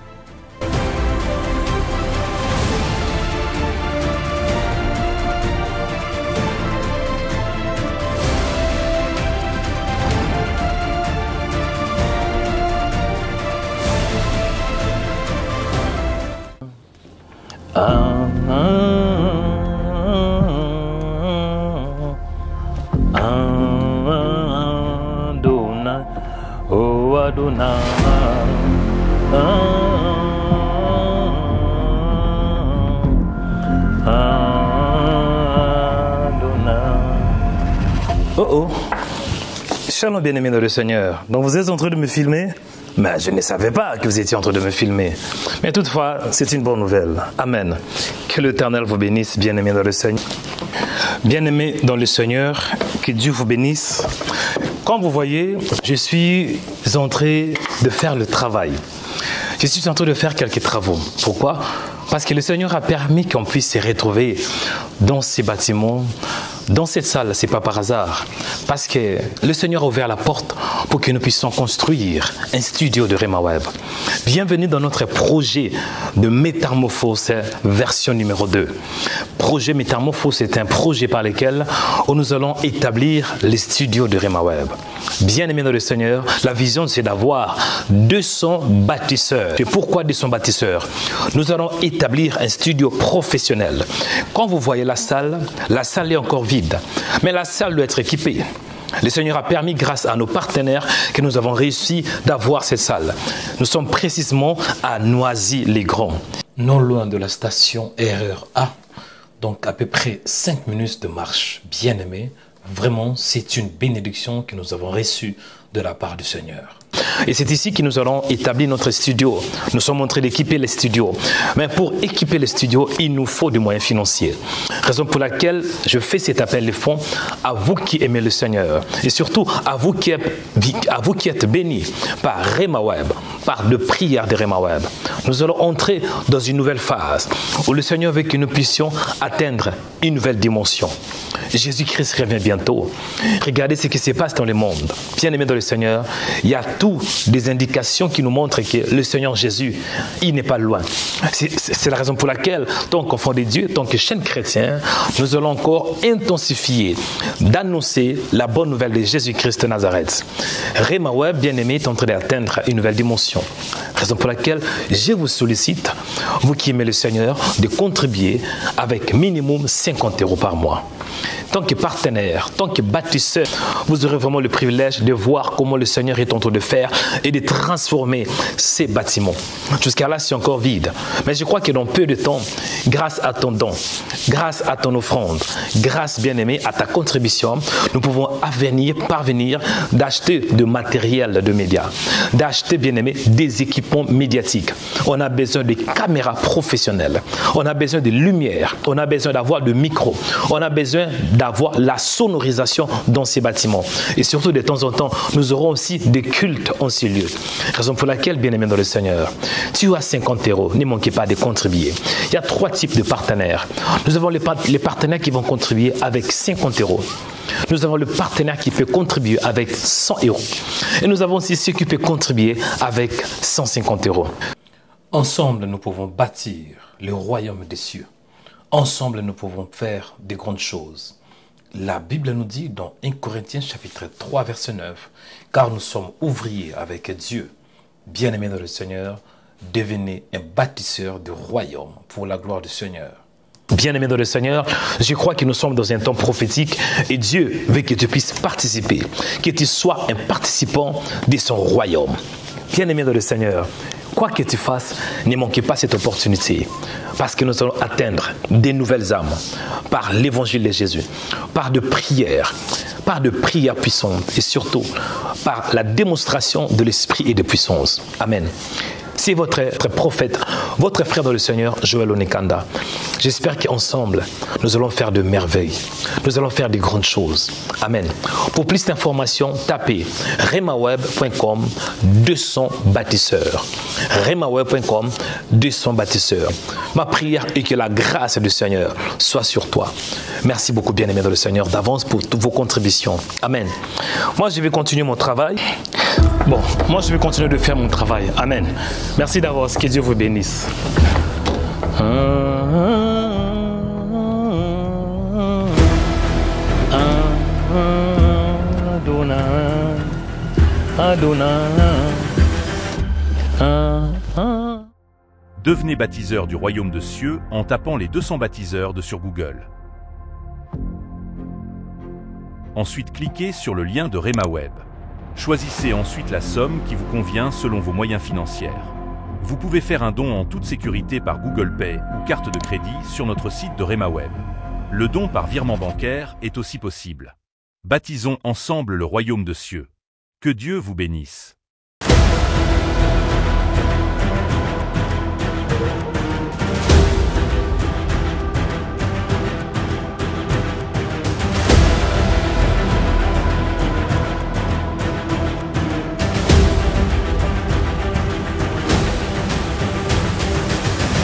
Oh, shalom bien-aimés dans le Seigneur. Donc vous êtes en train de me filmer? Mais je ne savais pas que vous étiez en train de me filmer. Mais toutefois, c'est une bonne nouvelle. Amen. Que l'Éternel vous bénisse, bien-aimés dans le Seigneur. Bien-aimés dans le Seigneur, que Dieu vous bénisse. Comme vous voyez, je suis en train de faire le travail. Je suis en train de faire quelques travaux. Pourquoi? Parce que le Seigneur a permis qu'on puisse se retrouver dans ces bâtiments, dans cette salle. Ce n'est pas par hasard. Parce que le Seigneur a ouvert la porte pour que nous puissions construire un studio de Rema Web. Bienvenue dans notre projet de métamorphose version numéro 2. Projet métamorphose est un projet par lequel nous allons établir les studios de Rema Web. Bien-aimés dans le Seigneur, la vision c'est d'avoir 200 bâtisseurs. Et pourquoi 200 bâtisseurs? Nous allons établir un studio professionnel. Quand vous voyez la salle est encore vide, mais la salle doit être équipée. Le Seigneur a permis, grâce à nos partenaires, que nous avons réussi d'avoir cette salle. Nous sommes précisément à Noisy-le-Grand, non loin de la station RER-A, donc à peu près 5 minutes de marche. Bien-aimés, vraiment, c'est une bénédiction que nous avons reçue de la part du Seigneur. Et c'est ici que nous allons établir notre studio. Nous sommes en train d'équiper les studios. Mais pour équiper les studios, il nous faut des moyens financiers. Raison pour laquelle je fais cet appel de fonds à vous qui aimez le Seigneur. Et surtout à vous qui êtes bénis par Rema Web, par de prières de Rema Web. Nous allons entrer dans une nouvelle phase où le Seigneur veut que nous puissions atteindre une nouvelle dimension. Jésus-Christ revient bientôt. Regardez ce qui se passe dans le monde. Bien-aimés dans le Seigneur, il y a toutes des indications qui nous montrent que le Seigneur Jésus, il n'est pas loin. C'est la raison pour laquelle, tant qu'enfant de Dieu, tant que chaîne chrétien, nous allons encore intensifier d'annoncer la bonne nouvelle de Jésus-Christ de Nazareth. Rema Web, bien-aimé, est en train d'atteindre une nouvelle dimension. Raison pour laquelle je vous sollicite, vous qui aimez le Seigneur, de contribuer avec minimum 50 € par mois. Tant que partenaire, tant que bâtisseur, vous aurez vraiment le privilège de voir comment le Seigneur est en train de faire et de transformer ces bâtiments. Jusqu'à là, c'est encore vide. Mais je crois que dans peu de temps, grâce à ton don, grâce à ton offrande, grâce, bien-aimé, à ta contribution, nous pouvons parvenir d'acheter de matériel de médias, d'acheter, bien-aimé, des équipements médiatiques. On a besoin de caméras professionnelles, on a besoin de lumière, on a besoin d'avoir de micros, on a besoin d'avoir la sonorisation dans ces bâtiments. Et surtout, de temps en temps, nous aurons aussi des cultes en ces lieux. Raison pour laquelle, bien-aimé dans le Seigneur, tu as 50 €, ne manquez pas de contribuer. Il y a 3 types de partenaires. Nous avons les partenaires qui vont contribuer avec 50 €. Nous avons le partenaire qui peut contribuer avec 100 €. Et nous avons aussi ceux qui peuvent contribuer avec 150 €. Ensemble, nous pouvons bâtir le royaume des cieux. Ensemble, nous pouvons faire de grandes choses. La Bible nous dit dans 1 Corinthiens chapitre 3 verset 9, « Car nous sommes ouvriers avec Dieu. Bien-aimés dans le Seigneur, devenez un bâtisseur de royaume pour la gloire du Seigneur. » Bien-aimés dans le Seigneur, je crois que nous sommes dans un temps prophétique et Dieu veut que tu puisses participer, que tu sois un participant de son royaume. Bien-aimés dans le Seigneur, quoi que tu fasses, ne manquez pas cette opportunité. Parce que nous allons atteindre des nouvelles âmes par l'évangile de Jésus, par de prières, par de prières puissantes et surtout par la démonstration de l'esprit et de puissance. Amen. C'est votre prophète, votre frère dans le Seigneur, Joël Onekanda. J'espère qu'ensemble, nous allons faire de merveilles. Nous allons faire de grandes choses. Amen. Pour plus d'informations, tapez remaweb.com 200 bâtisseurs. remaweb.com 200 bâtisseurs. Ma prière est que la grâce du Seigneur soit sur toi. Merci beaucoup, bien-aimé dans le Seigneur, d'avance pour toutes vos contributions. Amen. Moi, je vais continuer mon travail. Bon, moi, je vais continuer de faire mon travail. Amen. Merci d'avance. Que Dieu vous bénisse. Devenez baptiseur du royaume de cieux en tapant les 200 baptiseurs sur Google. Ensuite, cliquez sur le lien de RhemaWeb. Choisissez ensuite la somme qui vous convient selon vos moyens financiers. Vous pouvez faire un don en toute sécurité par Google Pay ou carte de crédit sur notre site de RhemaWeb. Le don par virement bancaire est aussi possible. Baptisons ensemble le royaume de cieux. Que Dieu vous bénisse.